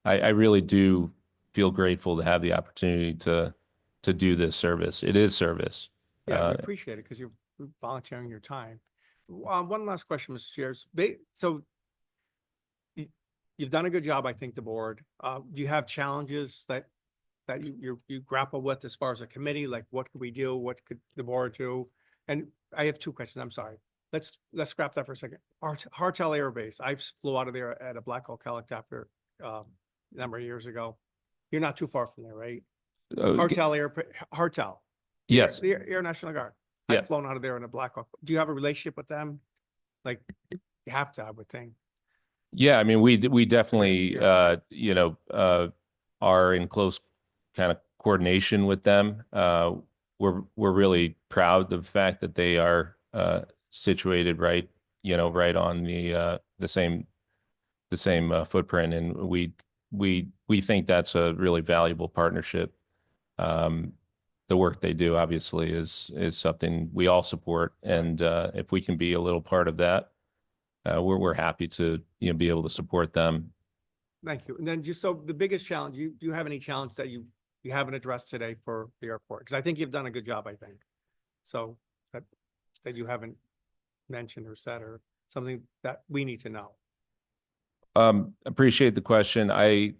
[SPEAKER 3] I really do feel grateful to have the opportunity to do this service. It is service.
[SPEAKER 5] Yeah, we appreciate it because you're volunteering your time. One last question, Mr. Chair. So you've done a good job, I think, the board. Do you have challenges that you grapple with as far as a committee? Like, what could we do? What could the board do? And I have two questions. I'm sorry. Let's scrap that for a second. Hartel Air Base. I flew out of there at a Black Hawk helicopter a number of years ago. You're not too far from there, right? Hartel.
[SPEAKER 3] Yes.
[SPEAKER 5] The Air National Guard.
[SPEAKER 3] Yeah.
[SPEAKER 5] I've flown out of there in a Black Hawk. Do you have a relationship with them? Like, you have to, I would think.
[SPEAKER 3] Yeah, I mean, we definitely,
[SPEAKER 5] Yeah.
[SPEAKER 3] are in close kind of coordination with them. We're really proud of the fact that they are situated right on the same footprint, and we think that's a really valuable partnership. The work they do obviously is something we all support, and if we can be a little part of that, we're happy to be able to support them.
[SPEAKER 5] Thank you. And then just so the biggest challenge, do you have any challenge that you haven't addressed today for the airport? Because I think you've done a good job, I think. So that you haven't mentioned or said, or something that we need to know.
[SPEAKER 3] Appreciate the question. I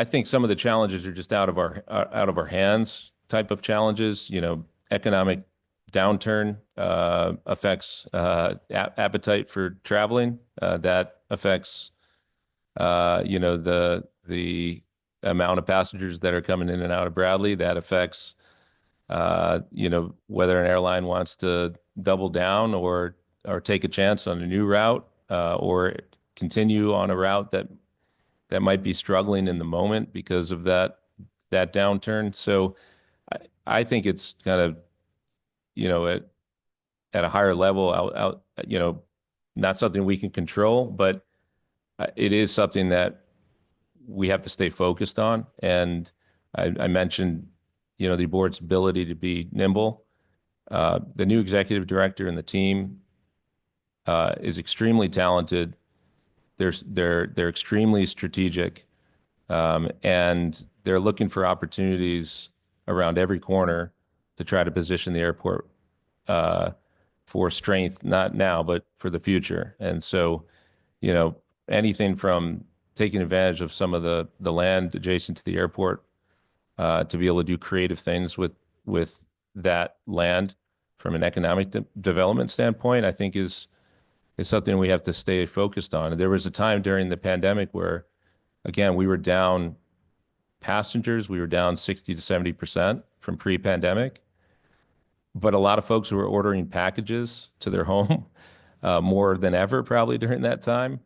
[SPEAKER 3] think some of the challenges are just out of our hands type of challenges. Economic downturn affects appetite for traveling. That affects the amount of passengers that are coming in and out of Bradley. That affects whether an airline wants to double down or take a chance on a new route or continue on a route that might be struggling in the moment because of that downturn. So I think it's kind of at a higher level out not something we can control, but it is something that we have to stay focused on. And I mentioned the board's ability to be nimble. The new executive director and the team is extremely talented. They're extremely strategic, and they're looking for opportunities around every corner to try to position the airport for strength, not now, but for the future. And so, anything from taking advantage of some of the land adjacent to the airport to be able to do creative things with that land from an economic development standpoint, I think is something we have to stay focused on. There was a time during the pandemic where, again, we were down passengers, we were down 60 to 70% from pre-pandemic, but a lot of folks were ordering packages to their home more than ever probably during that time.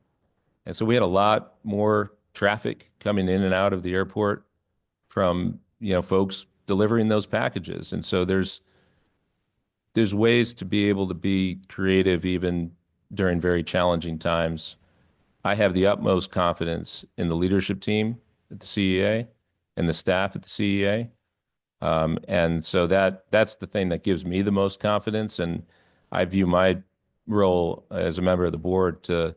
[SPEAKER 3] And so we had a lot more traffic coming in and out of the airport from, folks delivering those packages. And so there's ways to be able to be creative even during very challenging times. I have the utmost confidence in the leadership team at the CEA and the staff at the CEA. And so that's the thing that gives me the most confidence. And I view my role as a member of the board to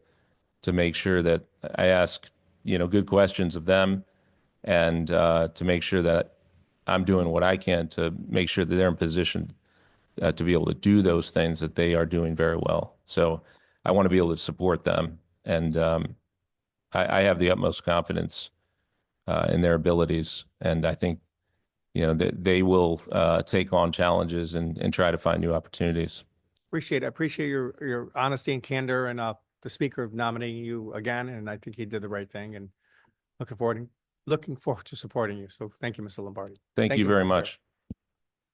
[SPEAKER 3] make sure that I ask, good questions of them, and to make sure that I'm doing what I can to make sure that they're in position to be able to do those things that they are doing very well. So I want to be able to support them. And I have the utmost confidence in their abilities. And I think, that they will take on challenges and try to find new opportunities.
[SPEAKER 5] Appreciate it. I appreciate your honesty and candor, and the speaker nominating you again. And I think he did the right thing, and looking forward to supporting you. So thank you, Mr. Lombardi.
[SPEAKER 3] Thank you very
[SPEAKER 5] Chair.
[SPEAKER 3] much.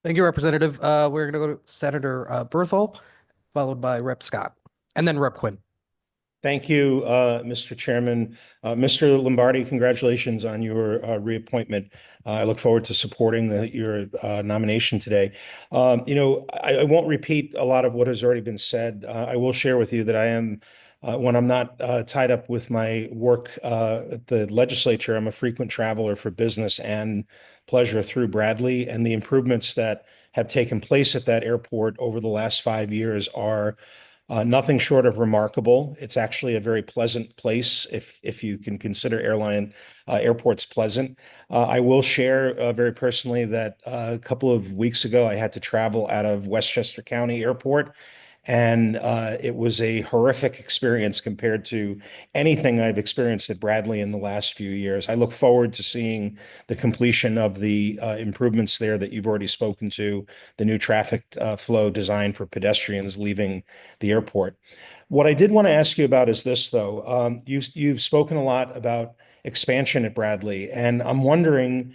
[SPEAKER 2] Thank you, Representative. We're going to go to Senator Berthel, followed by Rep. Scott, and then Rep. Quinn.
[SPEAKER 6] Thank you, Mr. Chairman. Mr. Lombardi, congratulations on your reappointment. I look forward to supporting your nomination today. I won't repeat a lot of what has already been said. I will share with you that I am, when I'm not tied up with my work at the legislature, I'm a frequent traveler for business and pleasure through Bradley, and the improvements that have taken place at that airport over the last 5 years are nothing short of remarkable. It's actually a very pleasant place if you can consider airports pleasant. I will share very personally that a couple of weeks ago, I had to travel out of Westchester County Airport, and it was a horrific experience compared to anything I've experienced at Bradley in the last few years. I look forward to seeing the completion of the improvements there that you've already spoken to, the new traffic flow designed for pedestrians leaving the airport. What I did want to ask you about is this, though. You've spoken a lot about expansion at Bradley, and I'm wondering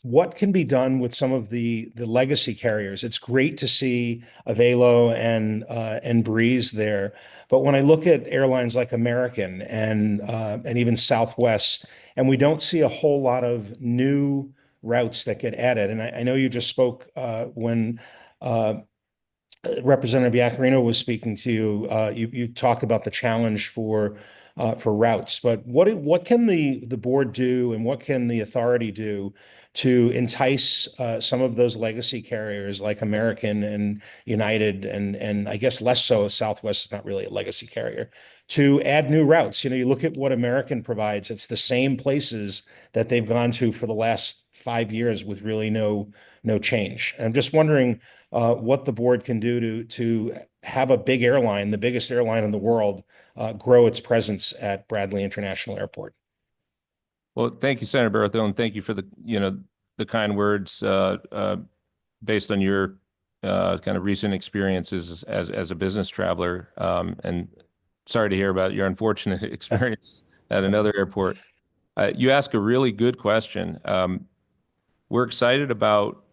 [SPEAKER 6] what can be done with some of the legacy carriers. It's great to see Avelo and Breeze there, but when I look at airlines like American and even Southwest, and we don't see a whole lot of new routes that get added. And I know you just spoke when Representative Iaccarino was speaking to you. You talked about the challenge for routes, but what can the board do, and what can the authority do to entice some of those legacy carriers like American and United, and I guess less so Southwest is not really a legacy carrier, to add new routes? You look at what American provides; it's the same places that they've gone to for the last 5 years with really no change. I'm just wondering what the board can do to have a big airline, the biggest airline in the world, grow its presence at Bradley International Airport.
[SPEAKER 3] Well, thank you, Senator Berthel, and thank you for the kind words based on your kind of recent experiences as a business traveler. And sorry to hear about your unfortunate experience at another airport. You ask a really good question. We're excited about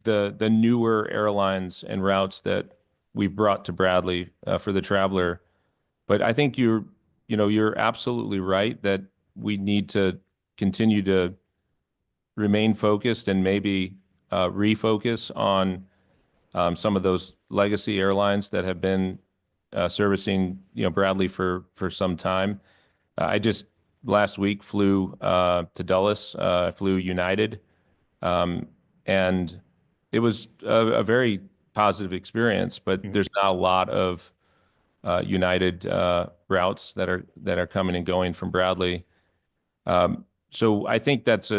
[SPEAKER 3] the newer airlines and routes that we've brought to Bradley for the traveler. But I think you're absolutely right that we need to continue to remain focused and maybe refocus on some of those legacy airlines that have been servicing Bradley for some time. I just last week flew to Dulles. I flew United, and it was a very positive experience. But there's not a lot of United routes that are coming and going from Bradley. So I think that's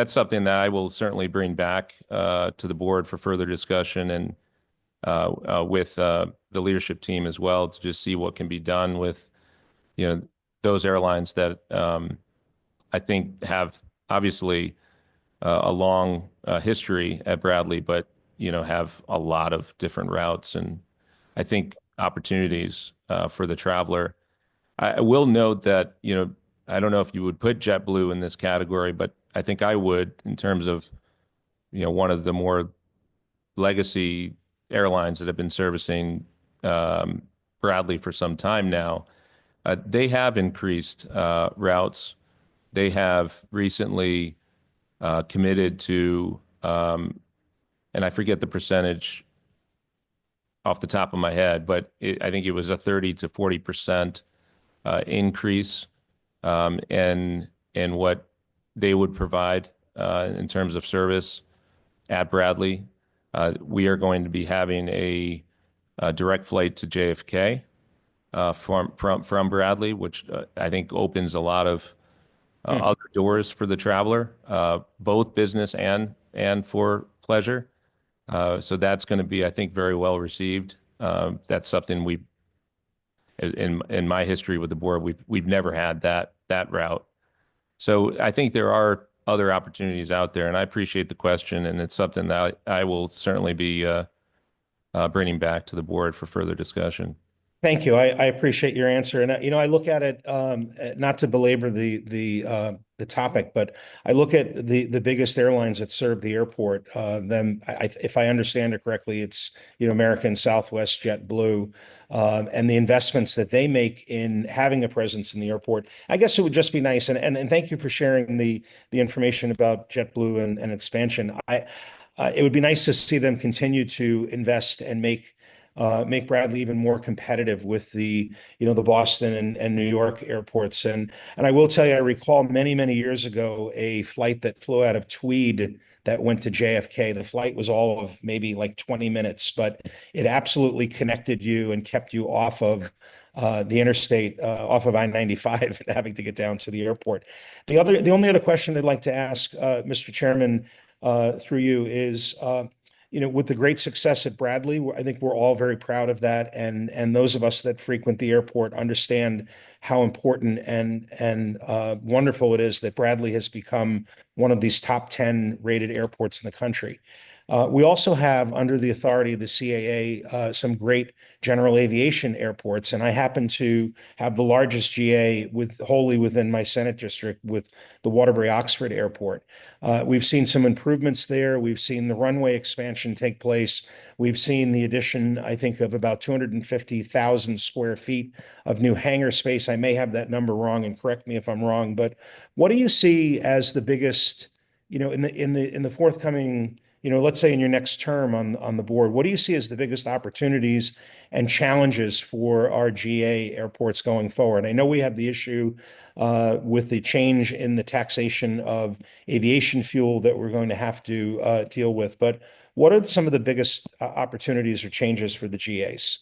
[SPEAKER 3] something that I will certainly bring back to the board for further discussion, and with the leadership team as well, to just see what can be done with those airlines that I think have obviously a long history at Bradley, but have a lot of different routes and I think opportunities for the traveler. I will note that I don't know if you would put JetBlue in this category, but I think I would, in terms of one of the more legacy airlines that have been servicing Bradley for some time now. They have increased routes. They have recently committed to, and I forget the percentage off the top of my head, but I think it was a 30 to 40% increase in what they would provide in terms of service at Bradley. We are going to be having a direct flight to JFK from Bradley, which I think opens a lot of other doors for the traveler, both business and for pleasure. So that's going to be, I think, very well received. That's something in my history with the board, we've never had that route. So I think there are other opportunities out there, and I appreciate the question, and it's something that I will certainly be bringing back to the board for further discussion.
[SPEAKER 6] Thank you. I appreciate your answer. And, I look at it, not to belabor the topic, but I look at the biggest airlines that serve the airport, if I understand it correctly, it's, American, Southwest, JetBlue, and the investments that they make in having a presence in the airport. I guess it would just be nice. And thank you for sharing the information about JetBlue and expansion. It would be nice to see them continue to invest and make Bradley even more competitive with the Boston and New York airports. And I will tell you, I recall many years ago a flight that flew out of Tweed that went to JFK. The flight was all of maybe like 20 minutes, but it absolutely connected you and kept you off of the interstate, off of I-95, and having to get down to the airport. The only other question I'd like to ask, Mr. Chairman, through you is, with the great success at Bradley, I think we're all very proud of that. And those of us that frequent the airport understand how important and wonderful it is that Bradley has become one of these top 10 rated airports in the country. We also have, under the authority of the CAA, some great general aviation airports, and I happen to have the largest GA wholly within my Senate district with the Waterbury Oxford Airport. We've seen some improvements there. We've seen the runway expansion take place. We've seen the addition, I think, of about 250,000 square feet of new hangar space. I may have that number wrong, and correct me if I'm wrong, but what do you see as the biggest, in the forthcoming, let's say in your next term on the board, what do you see as the biggest opportunities and challenges for our GA airports going forward? I know we have the issue with the change in the taxation of aviation fuel that we're going to have to deal with, but what are some of the biggest opportunities or changes for the GAs?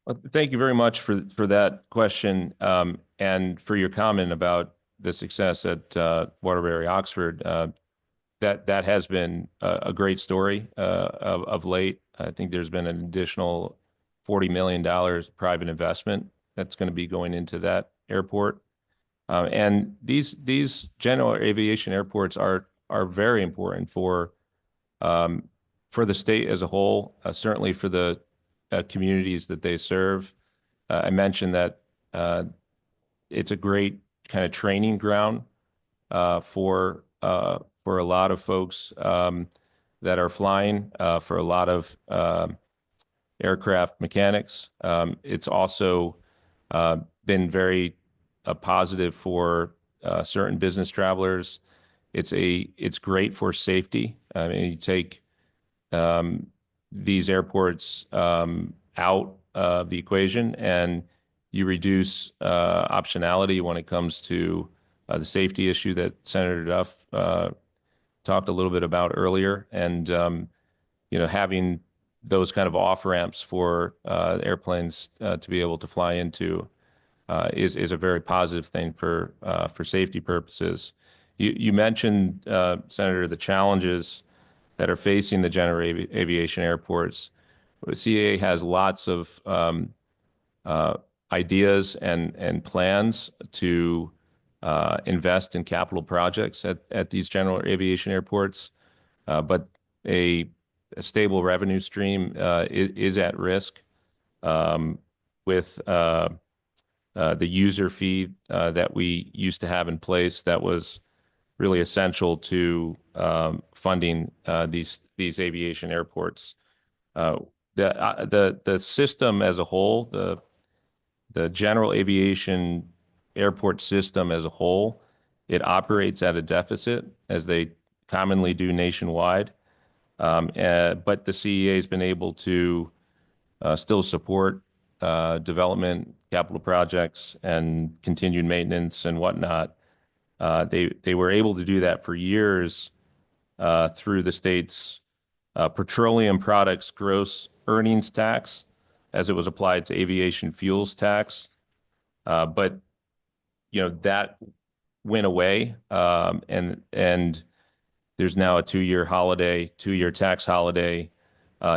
[SPEAKER 3] Well, thank you very much for that question, and for your comment about the success at Waterbury Oxford. That has been a great story of late. I think there's been an additional $40 million private investment that's going to be going into that airport. And these general aviation airports are very important for the state as a whole, certainly for the communities that they serve. I mentioned that it's a great kind of training ground for a lot of folks that are flying, for a lot of aircraft mechanics. It's also been very positive for certain business travelers. It's great for safety. I mean, you take these airports out of the equation, and you reduce optionality when it comes to the safety issue that Senator Duff talked a little bit about earlier. And having those kind of off ramps for airplanes to be able to fly into is a very positive thing for safety purposes. You mentioned, Senator, the challenges that are facing the general aviation airports. The CAA has lots of ideas and plans to invest in capital projects at these general aviation airports, but a stable revenue stream is at risk with the user fee that we used to have in place that was really essential to funding these aviation airports. The system as a whole, the general aviation airport system as a whole, it operates at a deficit, as they commonly do nationwide. But the CAA has been able to still support development, capital projects, and continued maintenance and whatnot. They were able to do that for years through the state's petroleum products gross earnings tax, as it was applied to aviation fuels tax. But that went away, and there's now a two-year tax holiday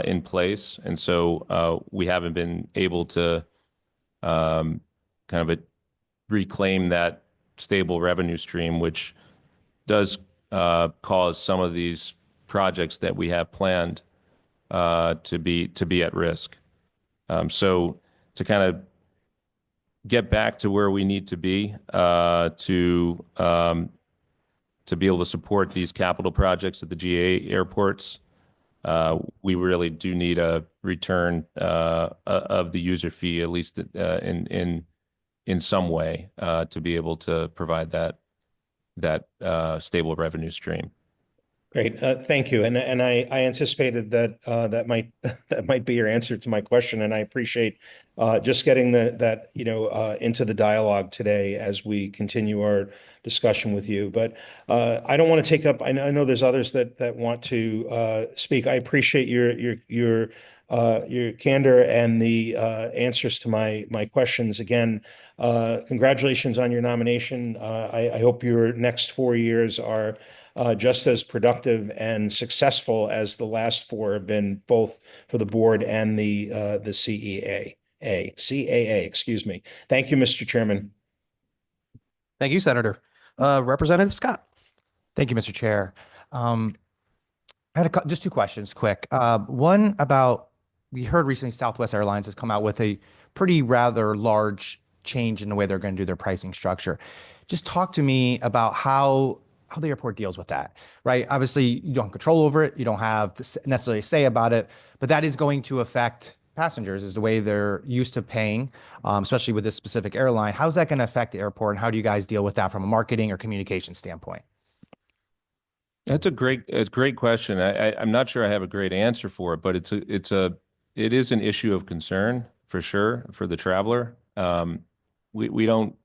[SPEAKER 3] in place, and so we haven't been able to kind of reclaim that stable revenue stream, which does cause some of these projects that we have planned to be at risk. So kind of get back to where we need to be to be able to support these capital projects at the GA airports. We really do need a return of the user fee, at least in some way, to be able to provide that stable revenue stream.
[SPEAKER 6] Great. Thank you. And I anticipated that that might be your answer to my question. And I appreciate just getting that into the dialogue today as we continue our discussion with you. But I don't want to take up, I know there's others that want to speak. I appreciate your candor and the answers to my questions. Again, congratulations on your nomination. I hope your next 4 years are just as productive and successful as the last 4 have been, both for the board and the CAA, excuse me. Thank you, Mr. Chairman.
[SPEAKER 2] Thank you, Senator. Representative Scott.
[SPEAKER 7] Thank you, Mr. Chair. I had just 2 questions, quick. One about, we heard recently Southwest Airlines has come out with a pretty rather large change in the way they're going to do their pricing structure. Just talk to me about how the airport deals with that, right? Obviously, you don't have control over it. You don't have to necessarily say about it, but that is going to affect passengers, is the way they're used to paying, especially with this specific airline. How's that going to affect the airport, and how do you guys deal with that from a marketing or communication standpoint?
[SPEAKER 3] That's a great question. I'm not sure I have a great answer for it, but it is an issue of concern for sure for the traveler. We don't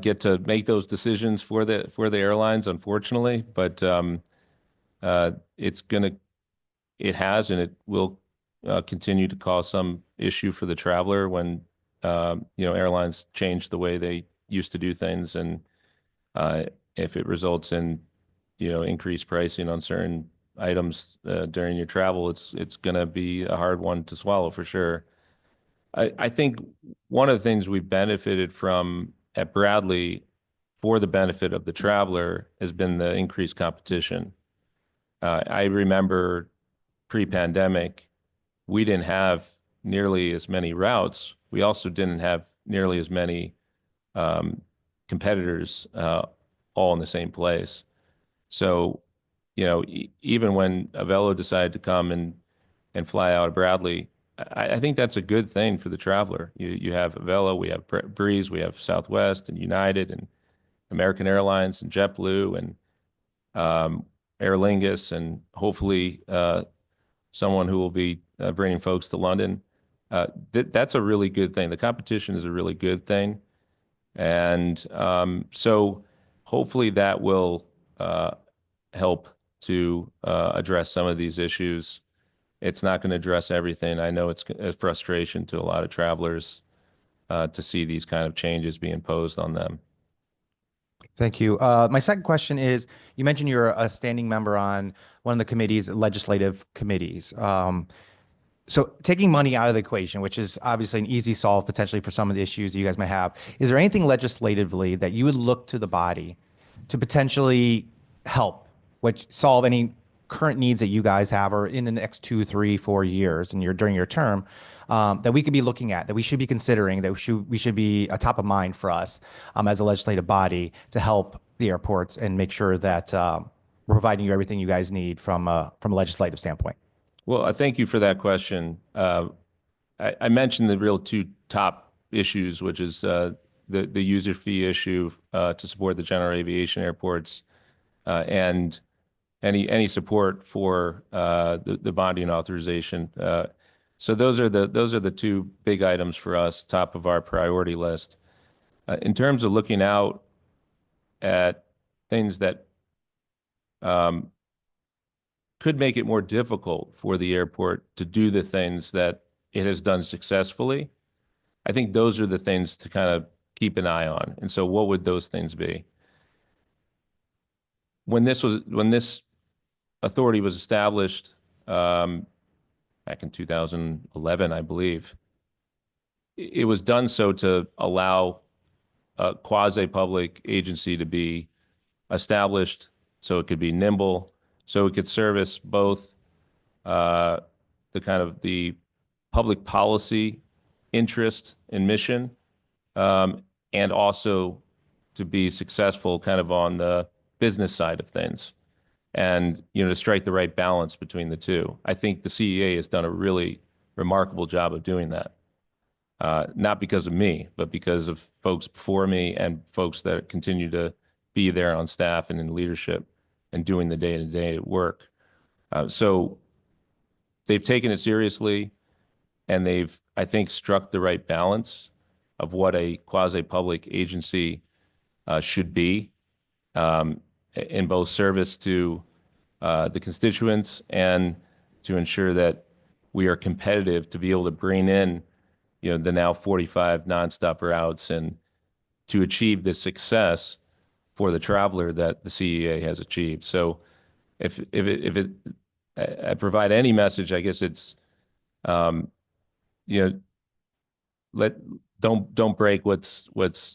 [SPEAKER 3] get to make those decisions for the airlines, unfortunately, but it has and it will continue to cause some issue for the traveler when airlines change the way they used to do things, and if it results in increased pricing on certain items during your travel, it's going to be a hard one to swallow for sure. I think one of the things we've benefited from at Bradley for the benefit of the traveler has been the increased competition. I remember pre-pandemic, we didn't have nearly as many routes. We also didn't have nearly as many competitors all in the same place. So, even when Avelo decided to come and fly out of Bradley, I think that's a good thing for the traveler. You have Avelo, we have Breeze, we have Southwest and United and American Airlines and JetBlue and Aer Lingus, and hopefully someone who will be bringing folks to London. That's a really good thing. The competition is a really good thing. And so hopefully that will help to address some of these issues. It's not going to address everything. I know it's a frustration to a lot of travelers to see these kind of changes being imposed on them.
[SPEAKER 7] Thank you. My second question is, you mentioned you're a standing member on one of the committees, legislative committees. So taking money out of the equation, which is obviously an easy solve potentially for some of the issues you guys may have, is there anything legislatively that you would look to the body to potentially help, which solve any current needs that you guys have, or in the next 2, 3, 4 years and during your term, that we could be looking at, that we should be considering, that we should be a top of mind for us as a legislative body to help the airports and make sure that we're providing you everything you guys need from a legislative standpoint?
[SPEAKER 3] Well, I thank you for that question. I mentioned the real 2 top issues, which is the user fee issue to support the general aviation airports, and any support for the bonding authorization. So those are the 2 big items for us, top of our priority list. In terms of looking out at things that could make it more difficult for the airport to do the things that it has done successfully, I think those are the things to kind of keep an eye on. And so what would those things be? When this authority was established back in 2011, I believe, it was done so to allow a quasi-public agency to be established so it could be nimble, so it could service both the kind of the public policy interest and mission, and also to be successful kind of on the business side of things, and to strike the right balance between the two. I think the CEA has done a really remarkable job of doing that. Not because of me, but because of folks before me and folks that continue to be there on staff and in leadership and doing the day-to-day work. So they've taken it seriously, and they've, I think, struck the right balance of what a quasi-public agency should be, in both service to the constituents and to ensure that we are competitive to be able to bring in, the now 45 nonstop routes, and to achieve the success for the traveler that the CEA has achieved. So if I provide any message, I guess it's, don't break what's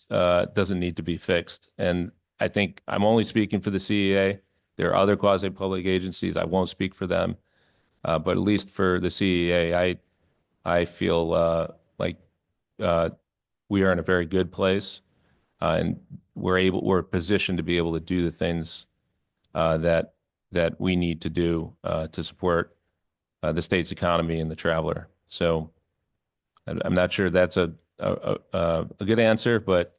[SPEAKER 3] doesn't need to be fixed. And I think I'm only speaking for the CEA. There are other quasi-public agencies. I won't speak for them, but at least for the CEA, I feel like we are in a very good place, and we're positioned to be able to do the things that we need to do to support the state's economy and the traveler. So I'm not sure that's a good answer, but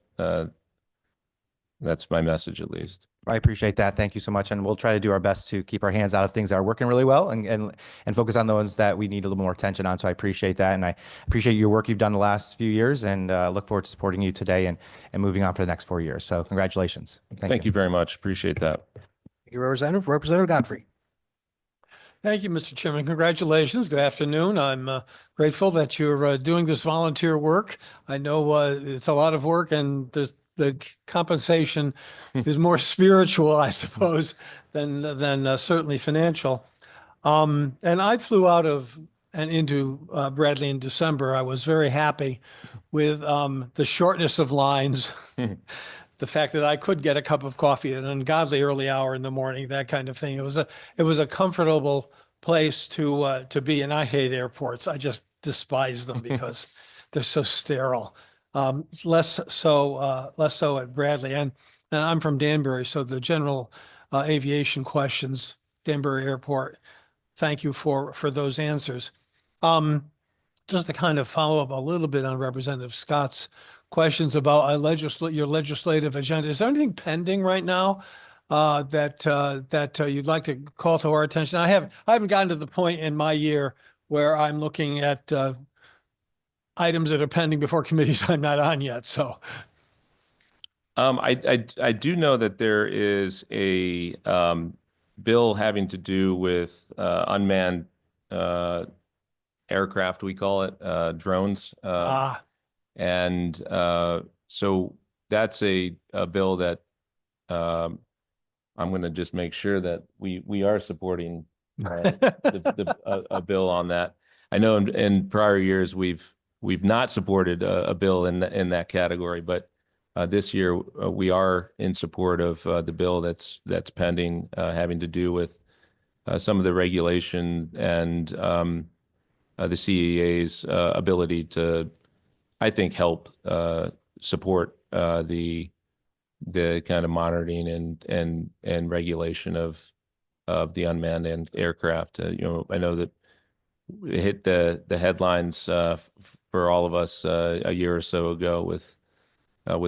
[SPEAKER 3] that's my message at least.
[SPEAKER 7] I appreciate that. Thank you so much. And we'll try to do our best to keep our hands out of things that are working really well and focus on the ones that we need a little more attention on. So I appreciate that. And I appreciate your work you've done the last few years, and look forward to supporting you today and moving on for the next 4 years. So congratulations.
[SPEAKER 3] Thank you very much. Appreciate that.
[SPEAKER 2] Thank you, Representative Godfrey.
[SPEAKER 8] Thank you, Mr. Chairman. Congratulations. Good afternoon. I'm grateful that you're doing this volunteer work. I know it's a lot of work, and the compensation is more spiritual, I suppose, than certainly financial. And I flew out of and into Bradley in December. I was very happy with the shortness of lines, the fact that I could get a cup of coffee at an ungodly early hour in the morning, that kind of thing. It was a comfortable place to be, and I hate airports. I just despise them because they're so sterile. Less so at Bradley, and I'm from Danbury, so the general aviation questions, Danbury Airport. Thank you for those answers. Just to kind of follow up a little bit on Representative Scott's questions about your legislative agenda. Is there anything pending right now that you'd like to call to our attention? I haven't gotten to the point in my year where I'm looking at items that are pending before committees I'm not on yet. So,
[SPEAKER 3] I do know that there is a bill having to do with unmanned aircraft, we call it, drones. And so that's a bill that I'm going to just make sure that we are supporting a bill on that. I know in prior years we've not supported a bill in that category, but this year we are in support of the bill that's pending, having to do with some of the regulation and the CEA's ability to, I think, help support the kind of monitoring and regulation of the unmanned aircraft. I know that it hit the headlines for all of us a year or so ago with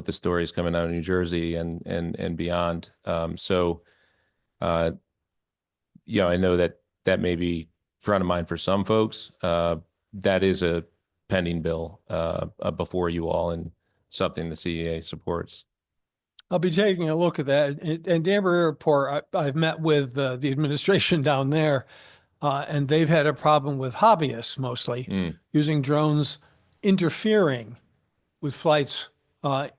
[SPEAKER 3] the stories coming out of New Jersey and beyond. So I know that may be front of mind for some folks. That is a pending bill before you all, and something the CEA supports.
[SPEAKER 8] I'll be taking a look at that. And Danbury Airport, I've met with the administration down there, and they've had a problem with hobbyists mostly using drones interfering with flights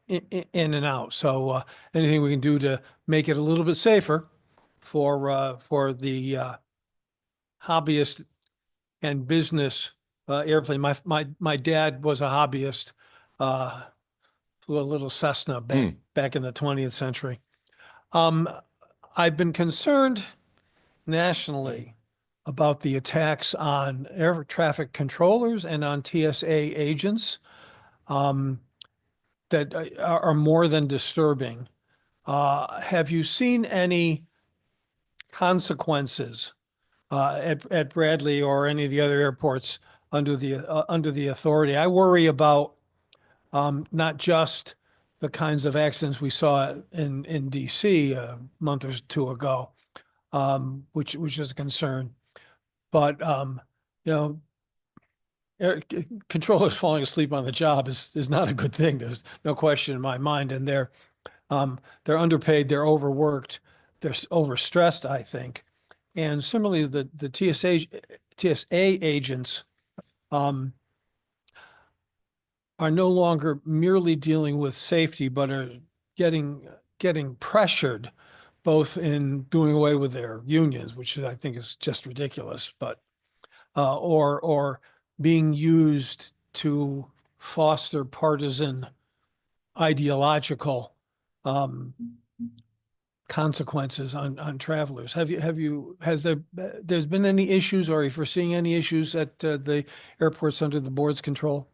[SPEAKER 8] in and out. So anything we can do to make it a little bit safer for the hobbyist and business airplane. My dad was a hobbyist, flew a little Cessna back in the 20th century. I've been concerned nationally about the attacks on air traffic controllers and on TSA agents that are more than disturbing. Have you seen any consequences at Bradley or any of the other airports under the authority? I worry about not just the kinds of accidents we saw in DC a month or two ago, which is a concern, but you know, controllers falling asleep on the job is not a good thing. There's no question in my mind, and they're underpaid, they're overworked, they're overstressed, I think. And similarly, the TSA agents are no longer merely dealing with safety, but are getting pressured, both in doing away with their unions, which I think is just ridiculous, but or being used to foster partisan ideological consequences on travelers. Has there's been any issues, or are you foreseeing any issues at the airports under the board's control?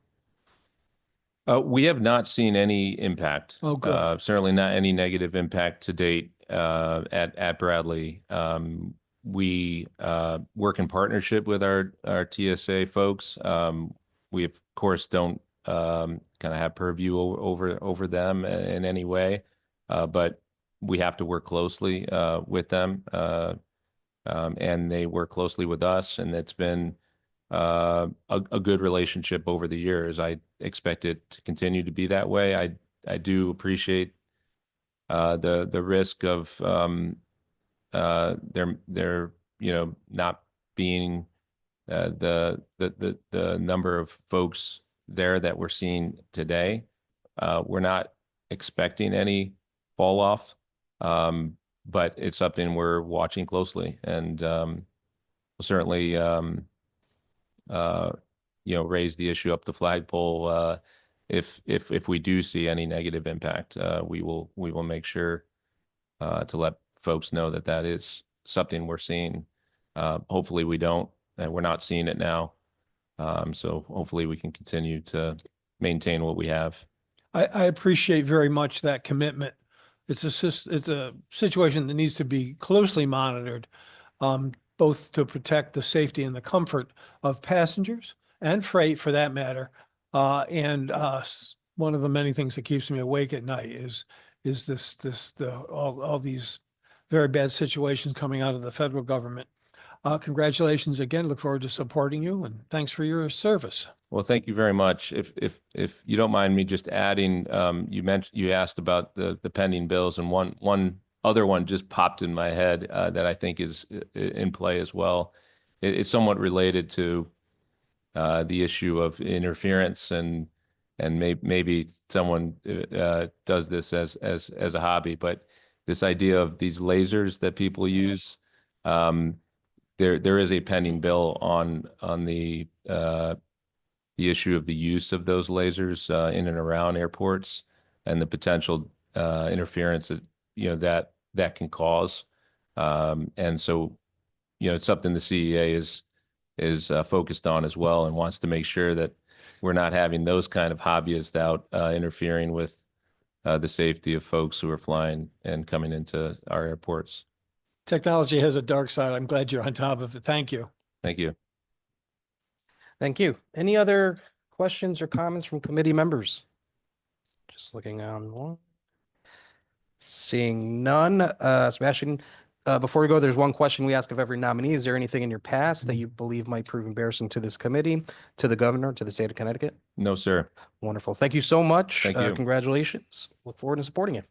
[SPEAKER 3] We have not seen any impact.
[SPEAKER 8] Oh, good.
[SPEAKER 3] Certainly not any negative impact to date at Bradley. We work in partnership with our TSA folks. We of course don't kind of have purview over them in any way, but we have to work closely with them, and they work closely with us, and it's been a good relationship over the years. I expect it to continue to be that way. I do appreciate the risk of there not being the number of folks there that we're seeing today. We're not expecting any fall off, but it's something we're watching closely, and we'll certainly raise the issue up the flagpole if we do see any negative impact. We will make sure to let folks know that is something we're seeing. Hopefully we don't, and we're not seeing it now. So hopefully we can continue to maintain what we have.
[SPEAKER 8] I appreciate very much that commitment. It's a situation that needs to be closely monitored, both to protect the safety and the comfort of passengers and freight, for that matter. And one of the many things that keeps me awake at night is all these very bad situations coming out of the federal government. Congratulations again. Look forward to supporting you, and thanks for your service.
[SPEAKER 3] Well, thank you very much. If you don't mind me just adding, you asked about the pending bills, and one other one just popped in my head that I think is in play as well. It's somewhat related to the issue of interference, and maybe someone does this as a hobby, but this idea of these lasers that people use. There is a pending bill on the issue of the use of those lasers in and around airports, and the potential interference that can cause. And so, it's something the CEA is focused on as well, and wants to make sure that we're not having those kind of hobbyists out interfering with the safety of folks who are flying and coming into our airports.
[SPEAKER 8] Technology has a dark side. I'm glad you're on top of it. Thank you.
[SPEAKER 3] Thank you.
[SPEAKER 2] Thank you. Any other questions or comments from committee members? Just looking on. Seeing none. Sebastian, before we go, there's one question we ask of every nominee. Is there anything in your past that you believe might prove embarrassing to this committee, to the governor, to the state of Connecticut?
[SPEAKER 3] No, sir.
[SPEAKER 2] Wonderful. Thank you so much.
[SPEAKER 3] Thank you.
[SPEAKER 2] Congratulations. Look forward to supporting you.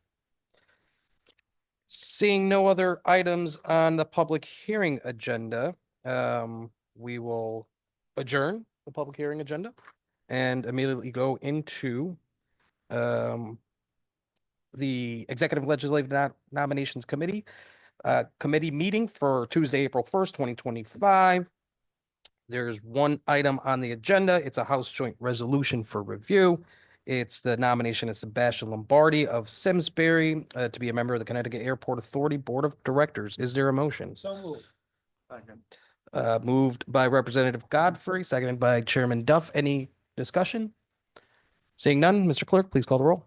[SPEAKER 2] Seeing no other items on the public hearing agenda, we will adjourn the public hearing agenda and immediately go into the Executive Legislative Nominations Committee meeting for Tuesday, April 1st, 2025. There's one item on the agenda. It's a House Joint Resolution for review. It's the nomination of Sebastian Lombardi of Simsbury to be a member of the Connecticut Airport Authority Board of Directors. Is there a motion?
[SPEAKER 8] So moved.
[SPEAKER 2] Moved by Representative Godfrey, seconded by Chairman Duff. Any discussion? Seeing none, Mr. Clerk, please call the roll.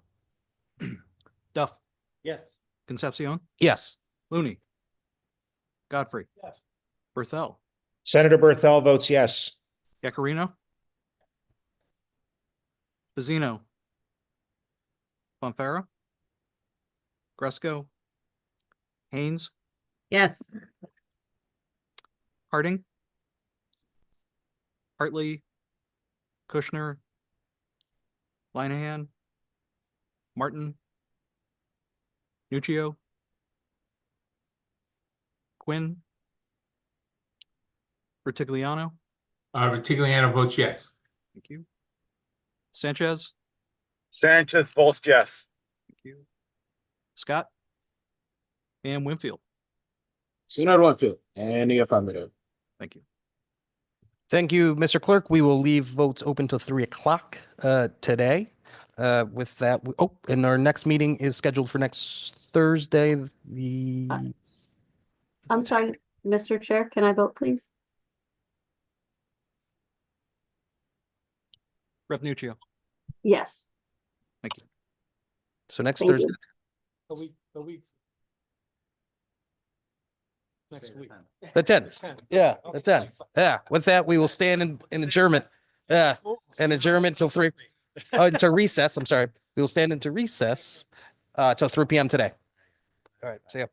[SPEAKER 9] Duff,
[SPEAKER 8] Yes.
[SPEAKER 9] Concepcion,
[SPEAKER 2] Yes.
[SPEAKER 9] Looney. Godfrey.
[SPEAKER 8] Yes.
[SPEAKER 9] Berthel,
[SPEAKER 6] Senator Berthel votes yes.
[SPEAKER 9] Yakarino. Bazino. Bonferra. Gresco. Haynes,
[SPEAKER 10] Yes.
[SPEAKER 9] Harding. Hartley. Kushner. Linehan. Martin. Nuccio. Quinn. Retigliano.
[SPEAKER 11] Retigliano votes yes.
[SPEAKER 9] Thank you. Sanchez.
[SPEAKER 12] Sanchez votes yes.
[SPEAKER 9] Thank you. Scott. And Winfield.
[SPEAKER 11] Senator Winfield, and the affirmative.
[SPEAKER 9] Thank you.
[SPEAKER 2] Thank you, Mr. Clerk. We will leave votes open till 3 o'clock today. With that, and our next meeting is scheduled for next Thursday, the
[SPEAKER 10] I'm sorry, Mr. Chair, can I vote, please?
[SPEAKER 9] Rep Nuccio.
[SPEAKER 10] Yes.
[SPEAKER 9] Thank you.
[SPEAKER 2] so next
[SPEAKER 10] Thank
[SPEAKER 2] Thursday.
[SPEAKER 10] you.
[SPEAKER 8] The week. Next week.
[SPEAKER 2] The 10th. Yeah, the 10th. Yeah, with that, we will stand in adjournment. Yeah, and adjournment till 3, to recess, I'm sorry. We will stand into recess till 3 p.m. today. All right, see ya.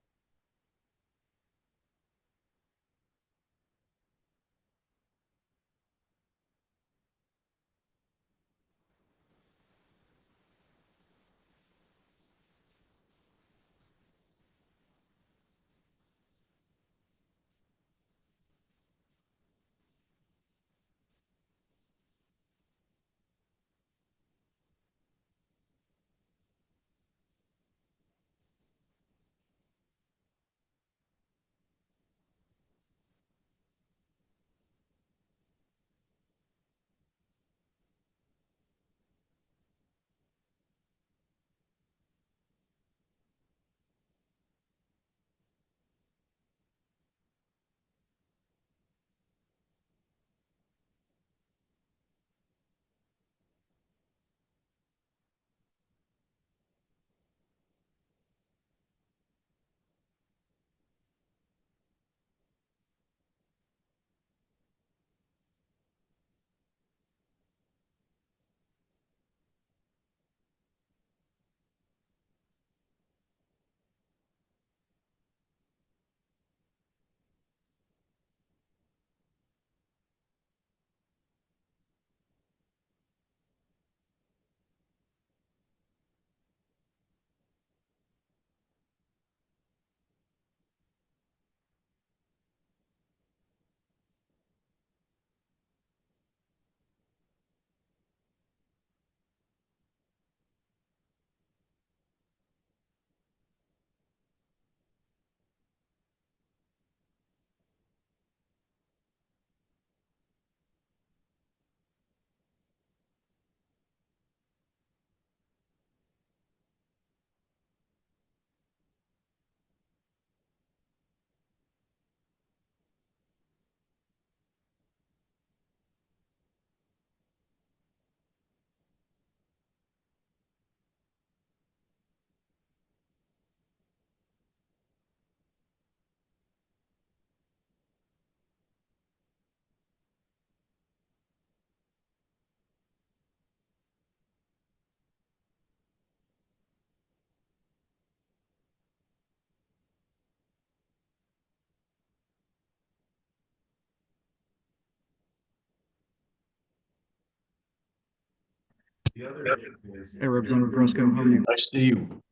[SPEAKER 9] Hey, Representative Gresco, how are you?
[SPEAKER 12] Nice to see you.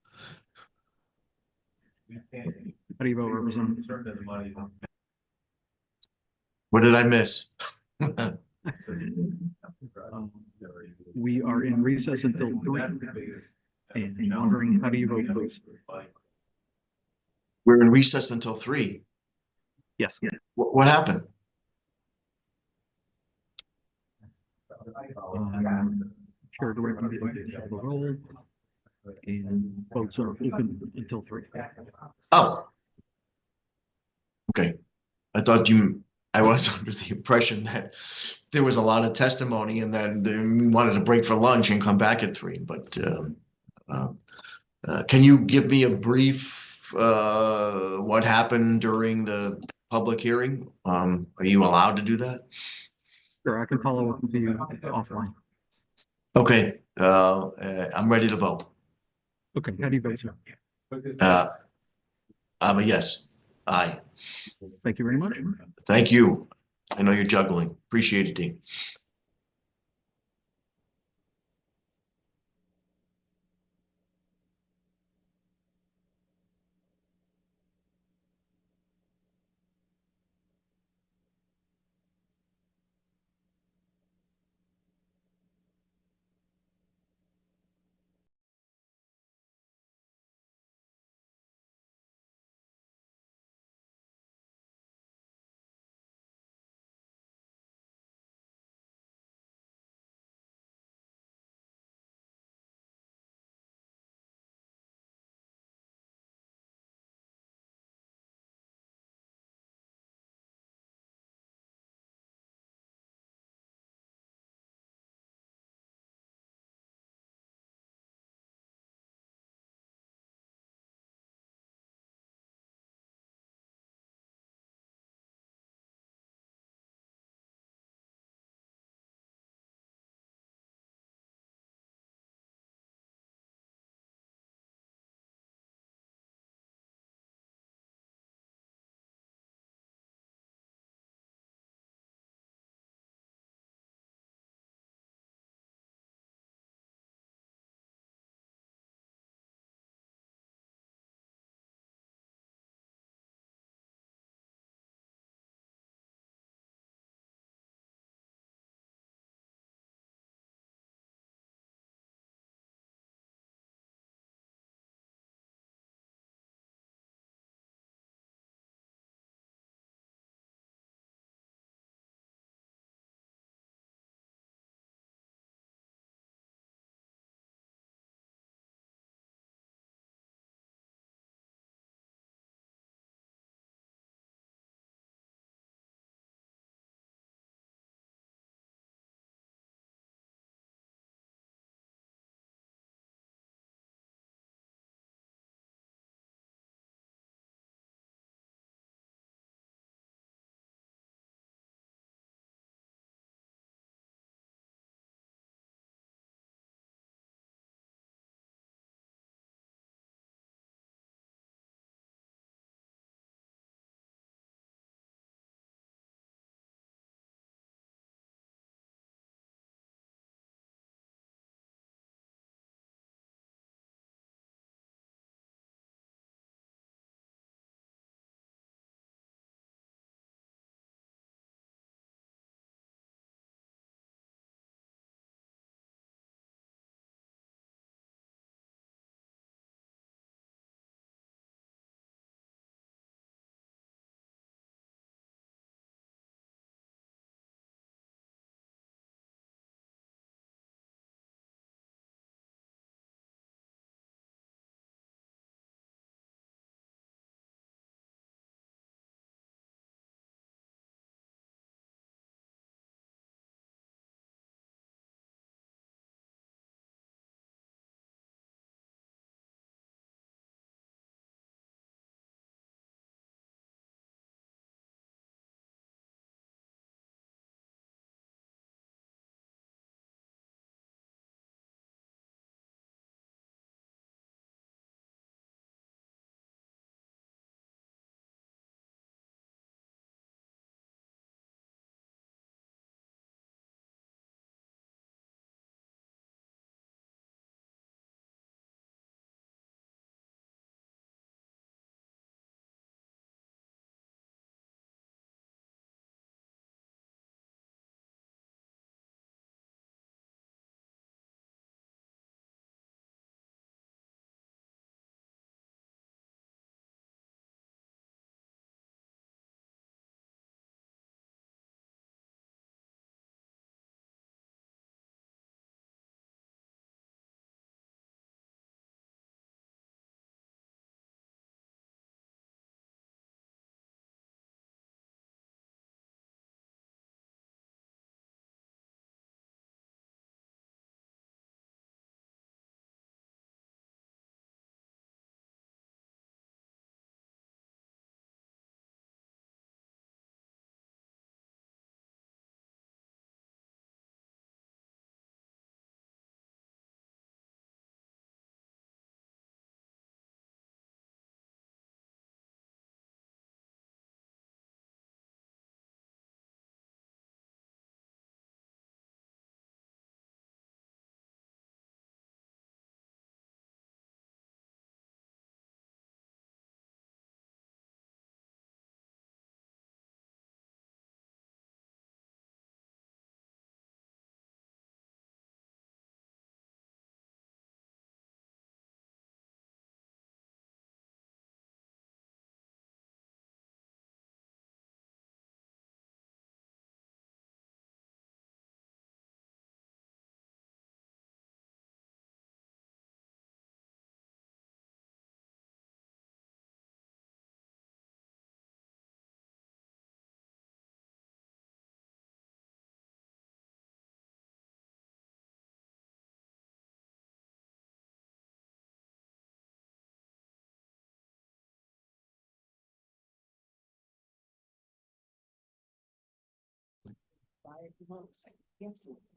[SPEAKER 9] How do you vote, Representative?
[SPEAKER 12] What did I miss?
[SPEAKER 9] We are in recess until 3. And wondering, how do you vote, please?
[SPEAKER 12] We're in recess until 3.
[SPEAKER 9] Yes.
[SPEAKER 12] What happened?
[SPEAKER 9] Chair directed me to call the roll. And votes are open until 3.
[SPEAKER 12] Oh. Okay. I thought you I was under the impression that there was a lot of testimony and then we wanted to break for lunch and come back at 3, but, can you give me a brief, what happened during the public hearing? Are you allowed to do that?
[SPEAKER 9] Sure, I can follow up with you offline.
[SPEAKER 12] Okay, I'm ready to vote.
[SPEAKER 9] Okay, how do you vote, sir?
[SPEAKER 12] I'm a yes. Aye.
[SPEAKER 9] Thank you very much.
[SPEAKER 12] Thank you. I know you're juggling. Appreciate it, Dean.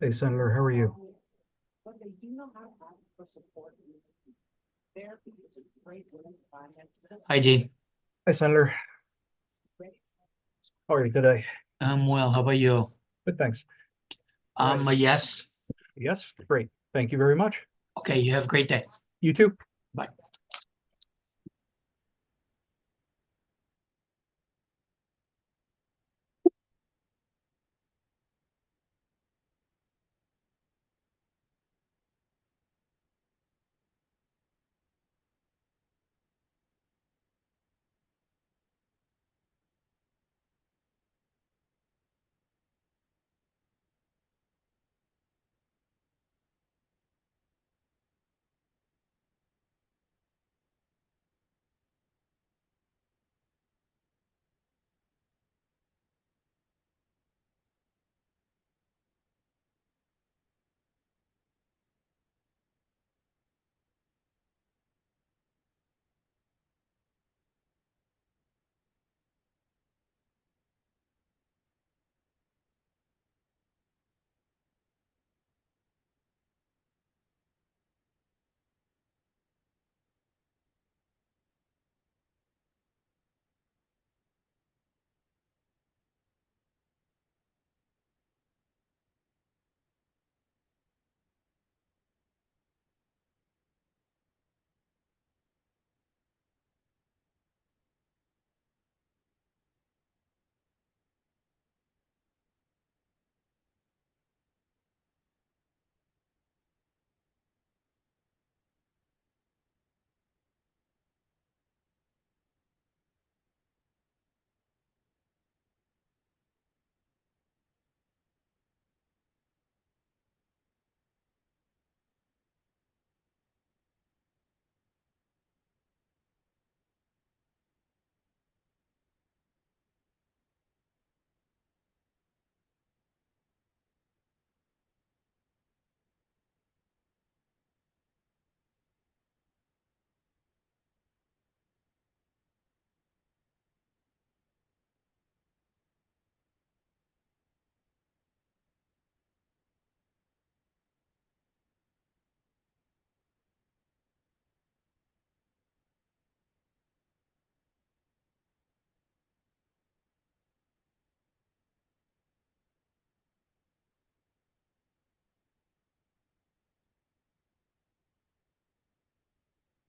[SPEAKER 9] Hey, Senator, how are you?
[SPEAKER 13] Hi, Gene.
[SPEAKER 9] Hi, Senator. How are you today?
[SPEAKER 13] I'm well. How about you?
[SPEAKER 9] Good, thanks.
[SPEAKER 13] Yes.
[SPEAKER 9] Yes, great. Thank you very much.
[SPEAKER 13] Okay, you have a great day.
[SPEAKER 9] You too.
[SPEAKER 13] Bye.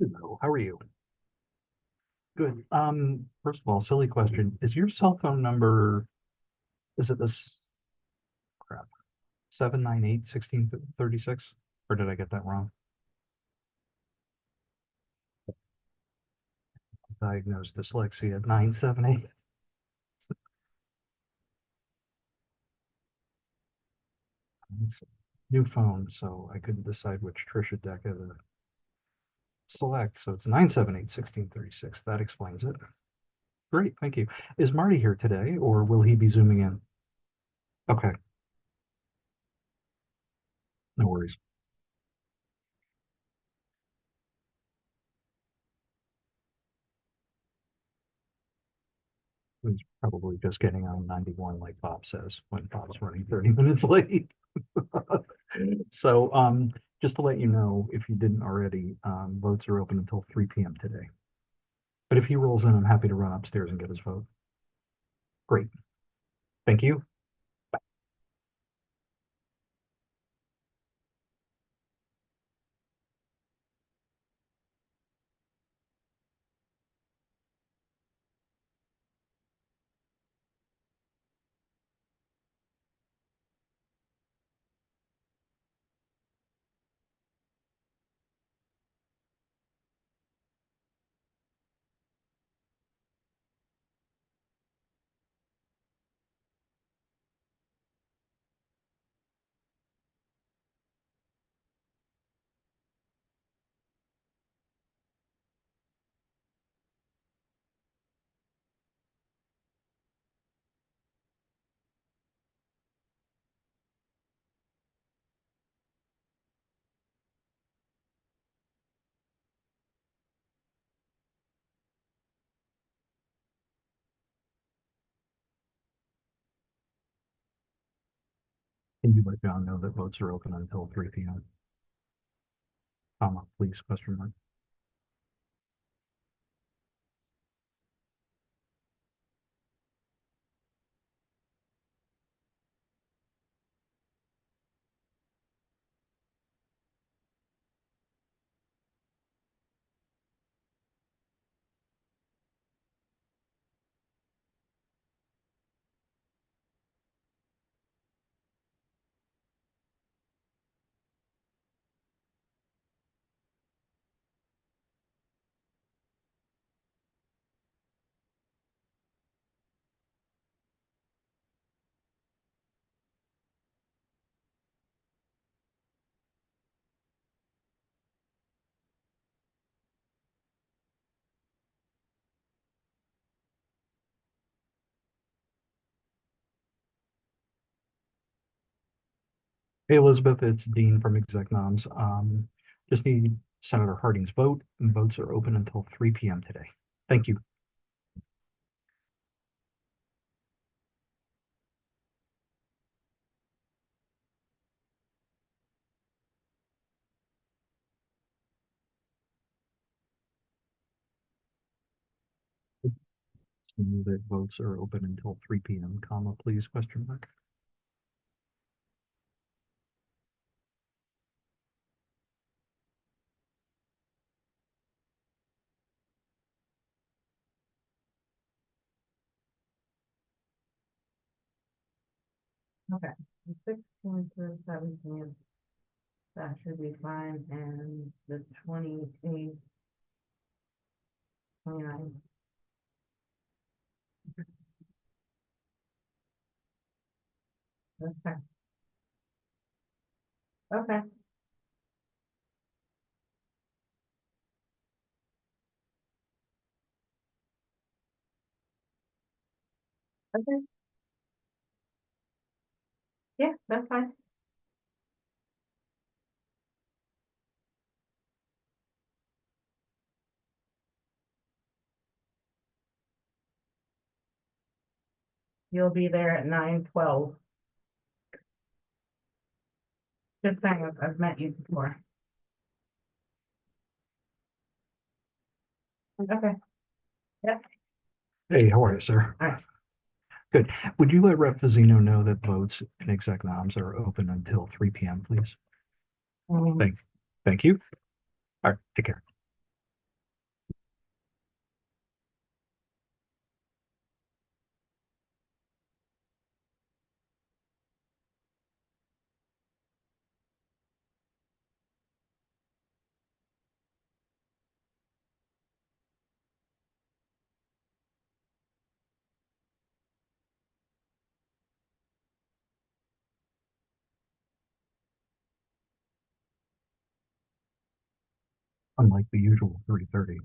[SPEAKER 9] Hello, how are you? Good. First of all, silly question. Is your cell phone number, is it this crap? 798-1636? Or did I get that wrong? Diagnosed dyslexia at 978. New phone, so I couldn't decide which Trisha Decca to select. So it's 978-1636. That explains it. Great, thank you. Is Marty here today, or will he be zooming in? Okay. No worries. He's probably just getting on 91 like Bob says, when Bob's running 30 minutes late. So just to let you know, if you didn't already, votes are open until 3 p.m. today. But if he rolls in, I'm happy to run upstairs and get his vote. Great. Thank you. Can you let John know that votes are open until 3 p.m.? Comma, please, question mark. Hey, Elizabeth, it's Dean from Exec Noms. Just need Senator Harding's vote, and votes are open until 3 p.m. today. Thank you. That votes are open until 3 p.m., comma, please, question mark.
[SPEAKER 10] Okay, 16th through 17th, that should be fine, and the 28th, 29th. Okay. Okay. Okay. Yeah, that's fine. You'll be there at 9:12. Just saying, I've met you before. Okay. Yep.
[SPEAKER 9] Hey, how are you, sir?
[SPEAKER 10] All right.
[SPEAKER 9] Good. Would you let Rep. Fazzino know that votes in Exec Noms are open until 3 p.m., please? Thank you. All right, take care. Unlike the usual 3:30.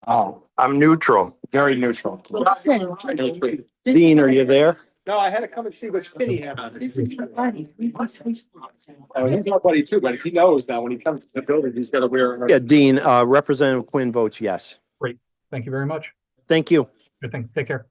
[SPEAKER 8] Oh, I'm neutral, very neutral. Dean, are you there?
[SPEAKER 1] No, I had to come and see which pin he had on. He's my buddy too, but he knows that when he comes to the building, he's gotta wear.
[SPEAKER 8] Yeah, Dean, Representative Quinn votes yes.
[SPEAKER 9] Great. Thank you very much.
[SPEAKER 8] Thank you.
[SPEAKER 9] Good thing. Take care.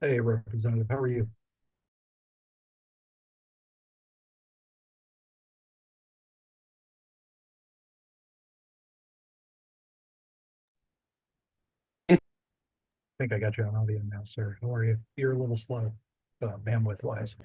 [SPEAKER 9] Hey, Representative, how are you? I think I got you on audio now, sir. How are you? You're a little slow, bandwidth wise.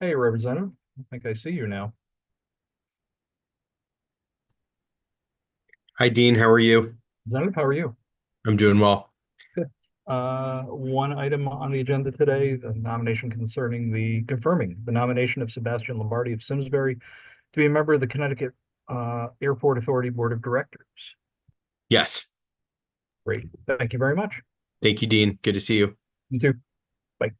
[SPEAKER 9] Hey, Representative, I think I see you now.
[SPEAKER 14] Hi, Dean. How are you?
[SPEAKER 6] Representative, how are you?
[SPEAKER 14] I'm doing well.
[SPEAKER 6] Good. One item on the agenda today, the nomination confirming the nomination of Sebastian Lombardi of Simsbury to be a member of the Connecticut Airport Authority Board of Directors.
[SPEAKER 14] Yes.
[SPEAKER 9] Great. Thank you very much.
[SPEAKER 14] Thank you, Dean. Good to see you.
[SPEAKER 9] You too. Bye.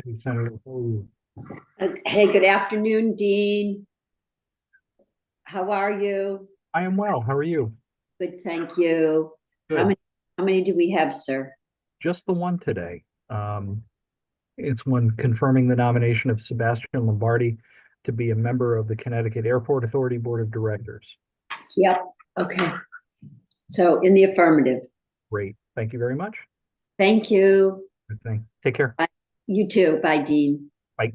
[SPEAKER 9] Hey, Senator, how are you?
[SPEAKER 15] Hey, good afternoon, Dean. How are you?
[SPEAKER 9] I am well. How are you?
[SPEAKER 15] Good, thank you. How
[SPEAKER 9] Good.
[SPEAKER 15] many, how many do we have, sir?
[SPEAKER 9] Just the one today. It's one confirming the nomination of Sebastian Lombardi to be a member of the Connecticut Airport Authority Board of Directors.
[SPEAKER 15] Yep, okay. So in the affirmative.
[SPEAKER 9] Great. Thank you very much.
[SPEAKER 15] Thank you.
[SPEAKER 9] Good thing. Take care.
[SPEAKER 15] Bye. You too. Bye, Dean.
[SPEAKER 9] Bye.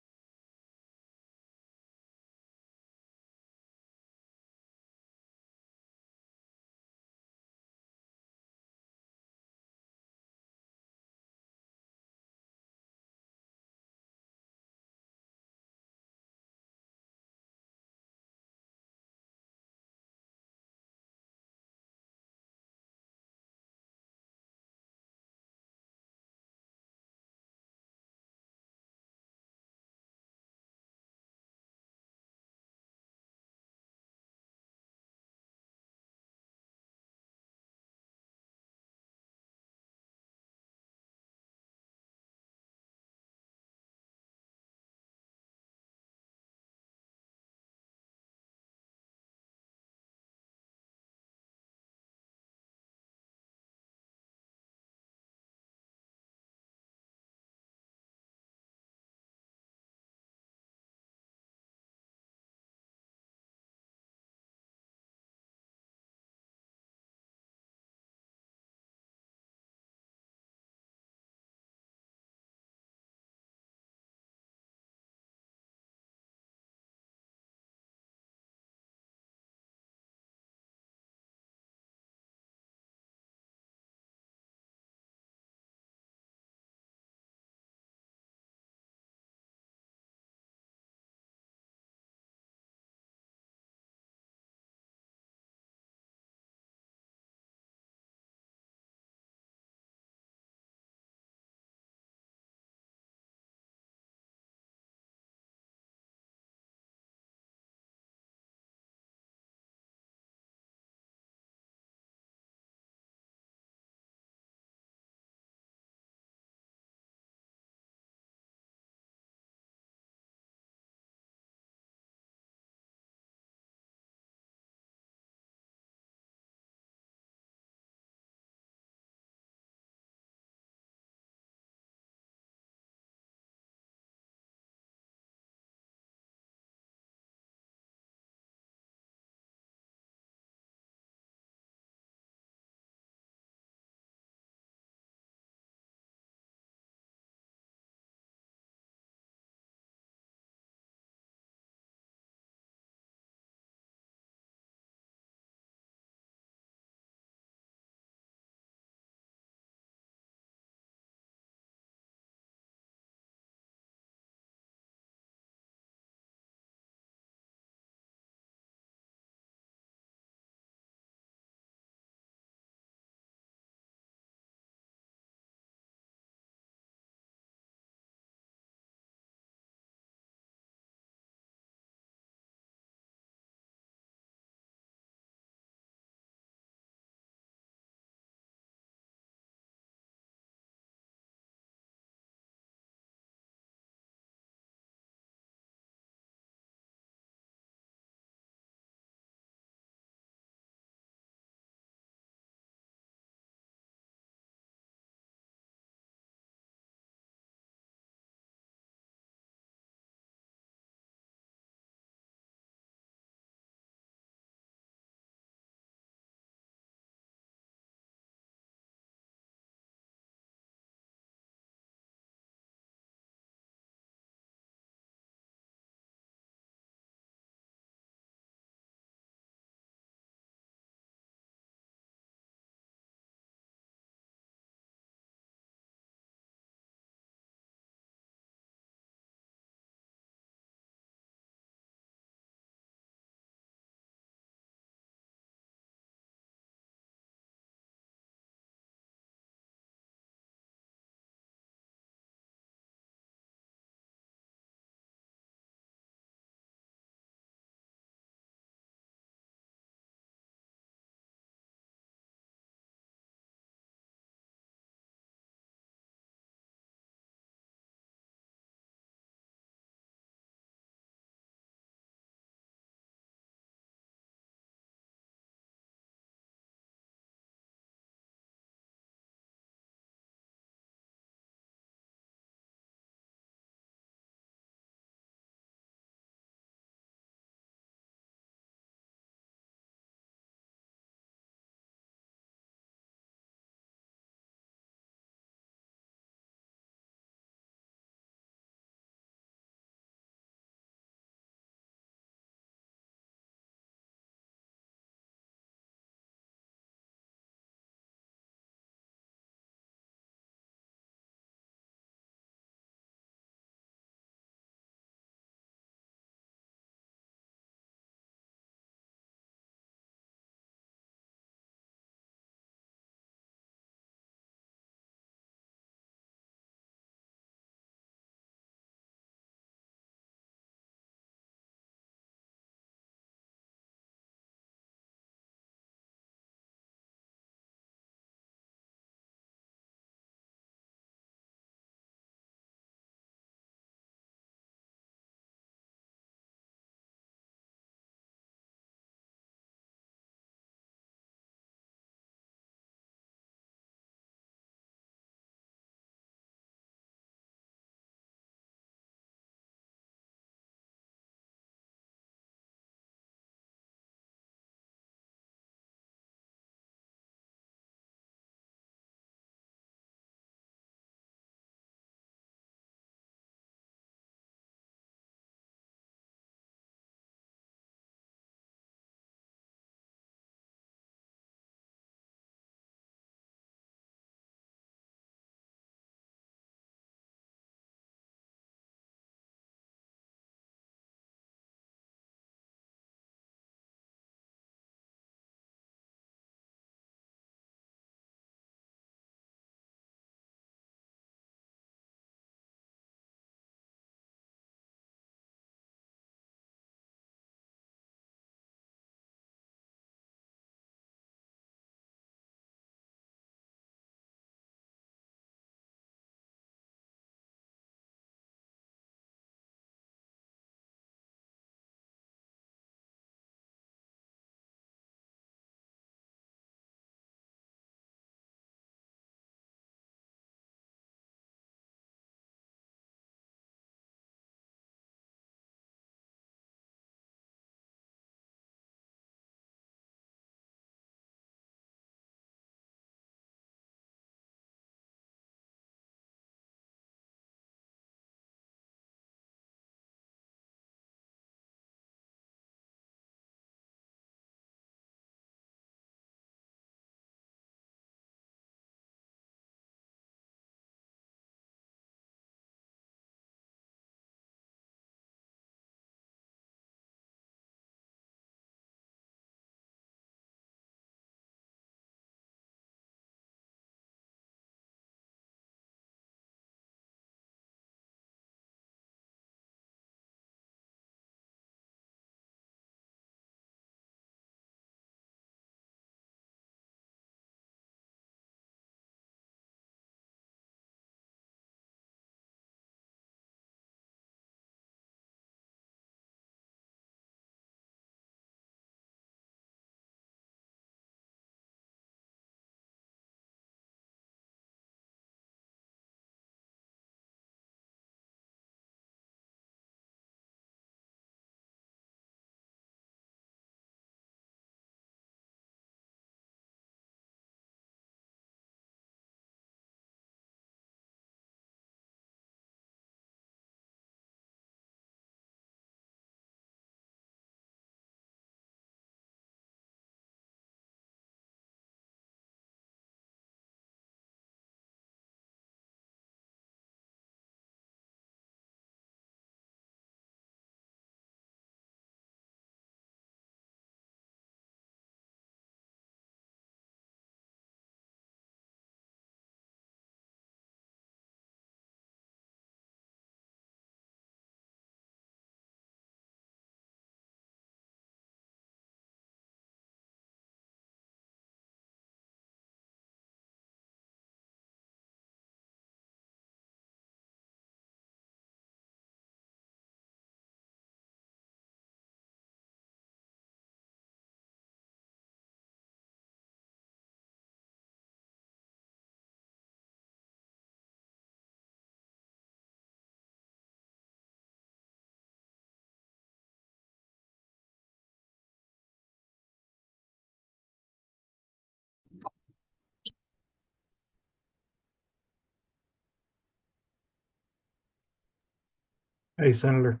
[SPEAKER 9] Hey, Senator.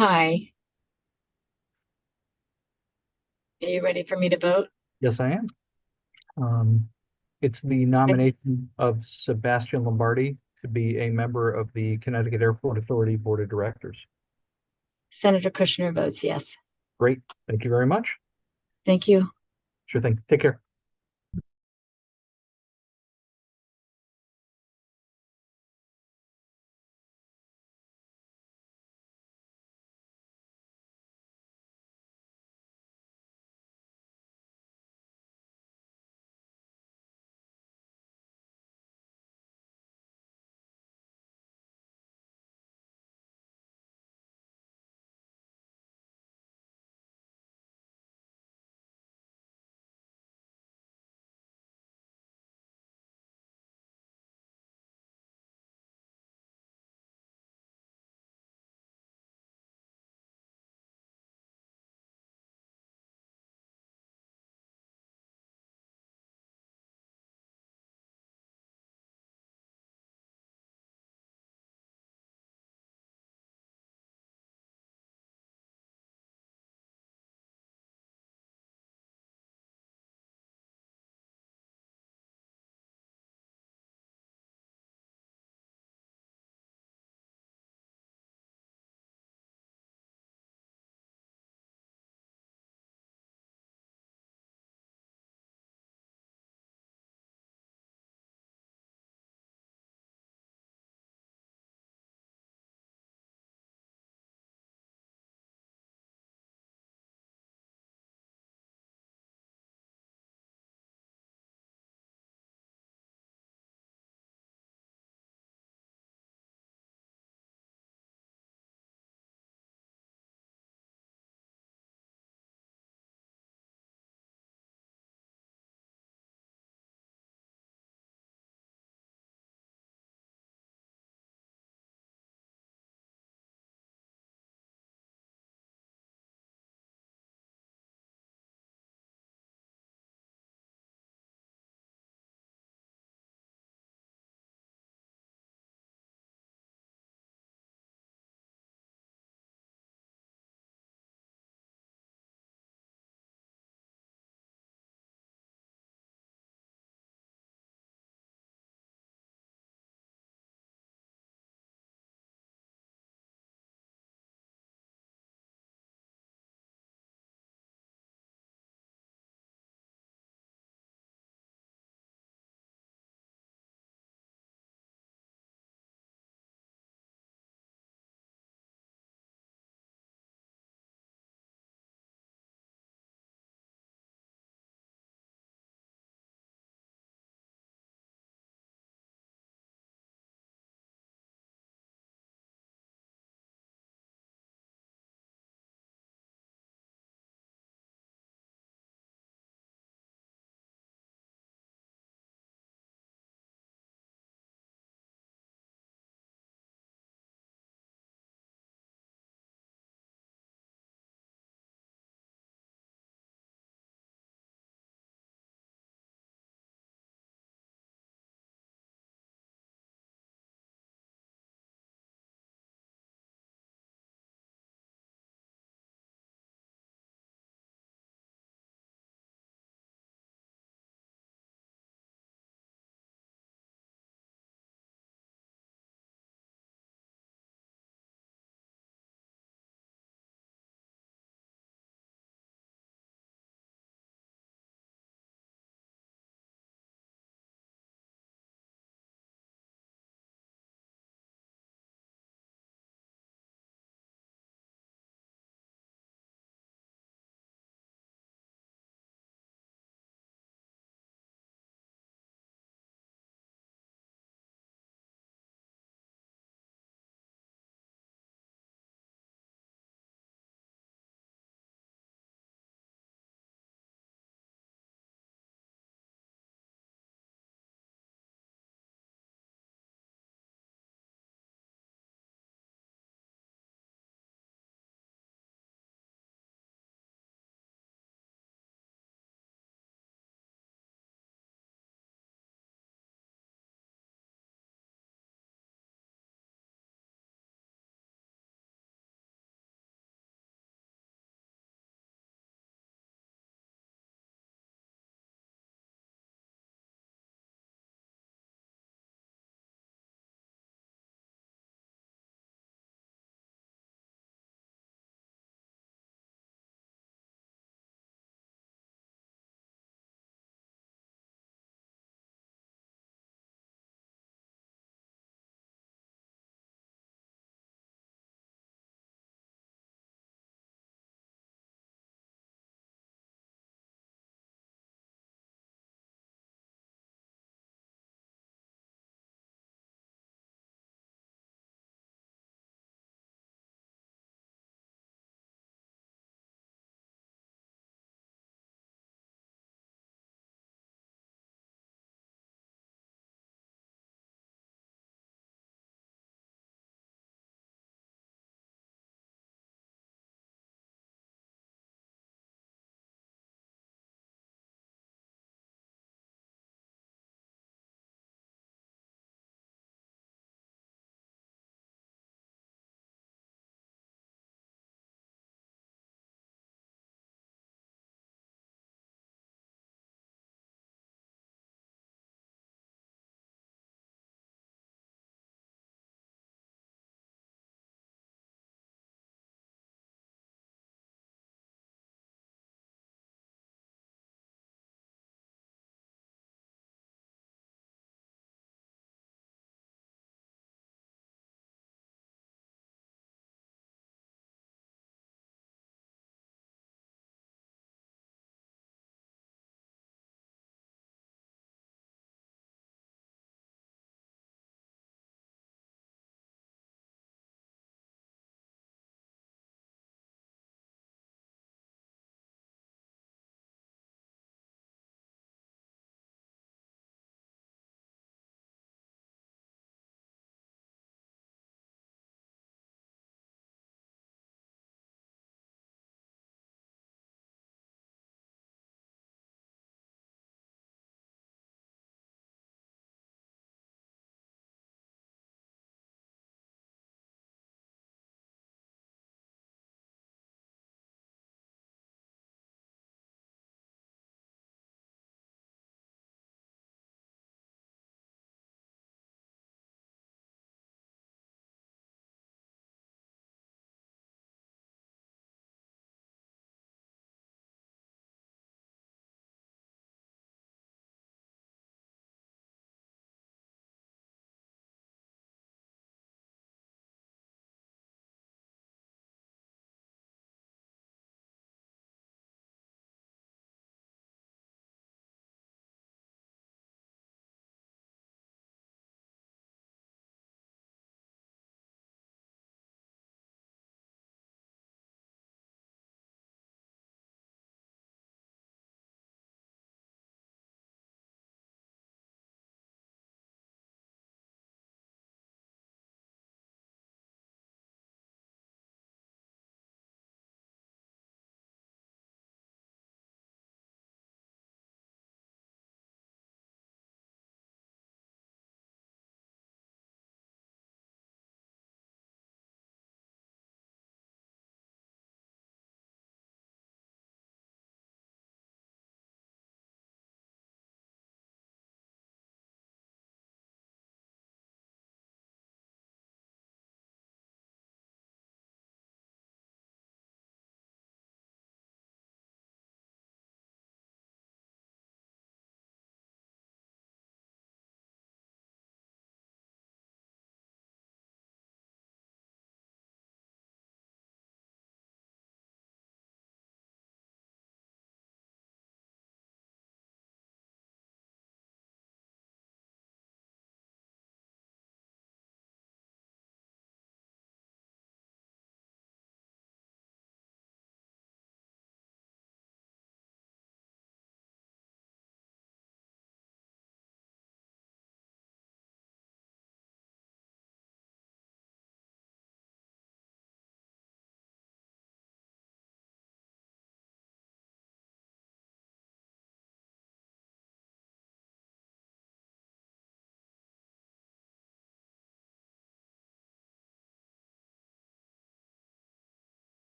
[SPEAKER 16] Hi. Are you ready for me to vote?
[SPEAKER 9] Yes, I am. It's the nomination of Sebastian Lombardi to be a member of the Connecticut Airport Authority Board of Directors.
[SPEAKER 16] Senator Kushner votes yes.
[SPEAKER 9] Great. Thank you very much.
[SPEAKER 16] Thank you.
[SPEAKER 9] Sure thing. Take care.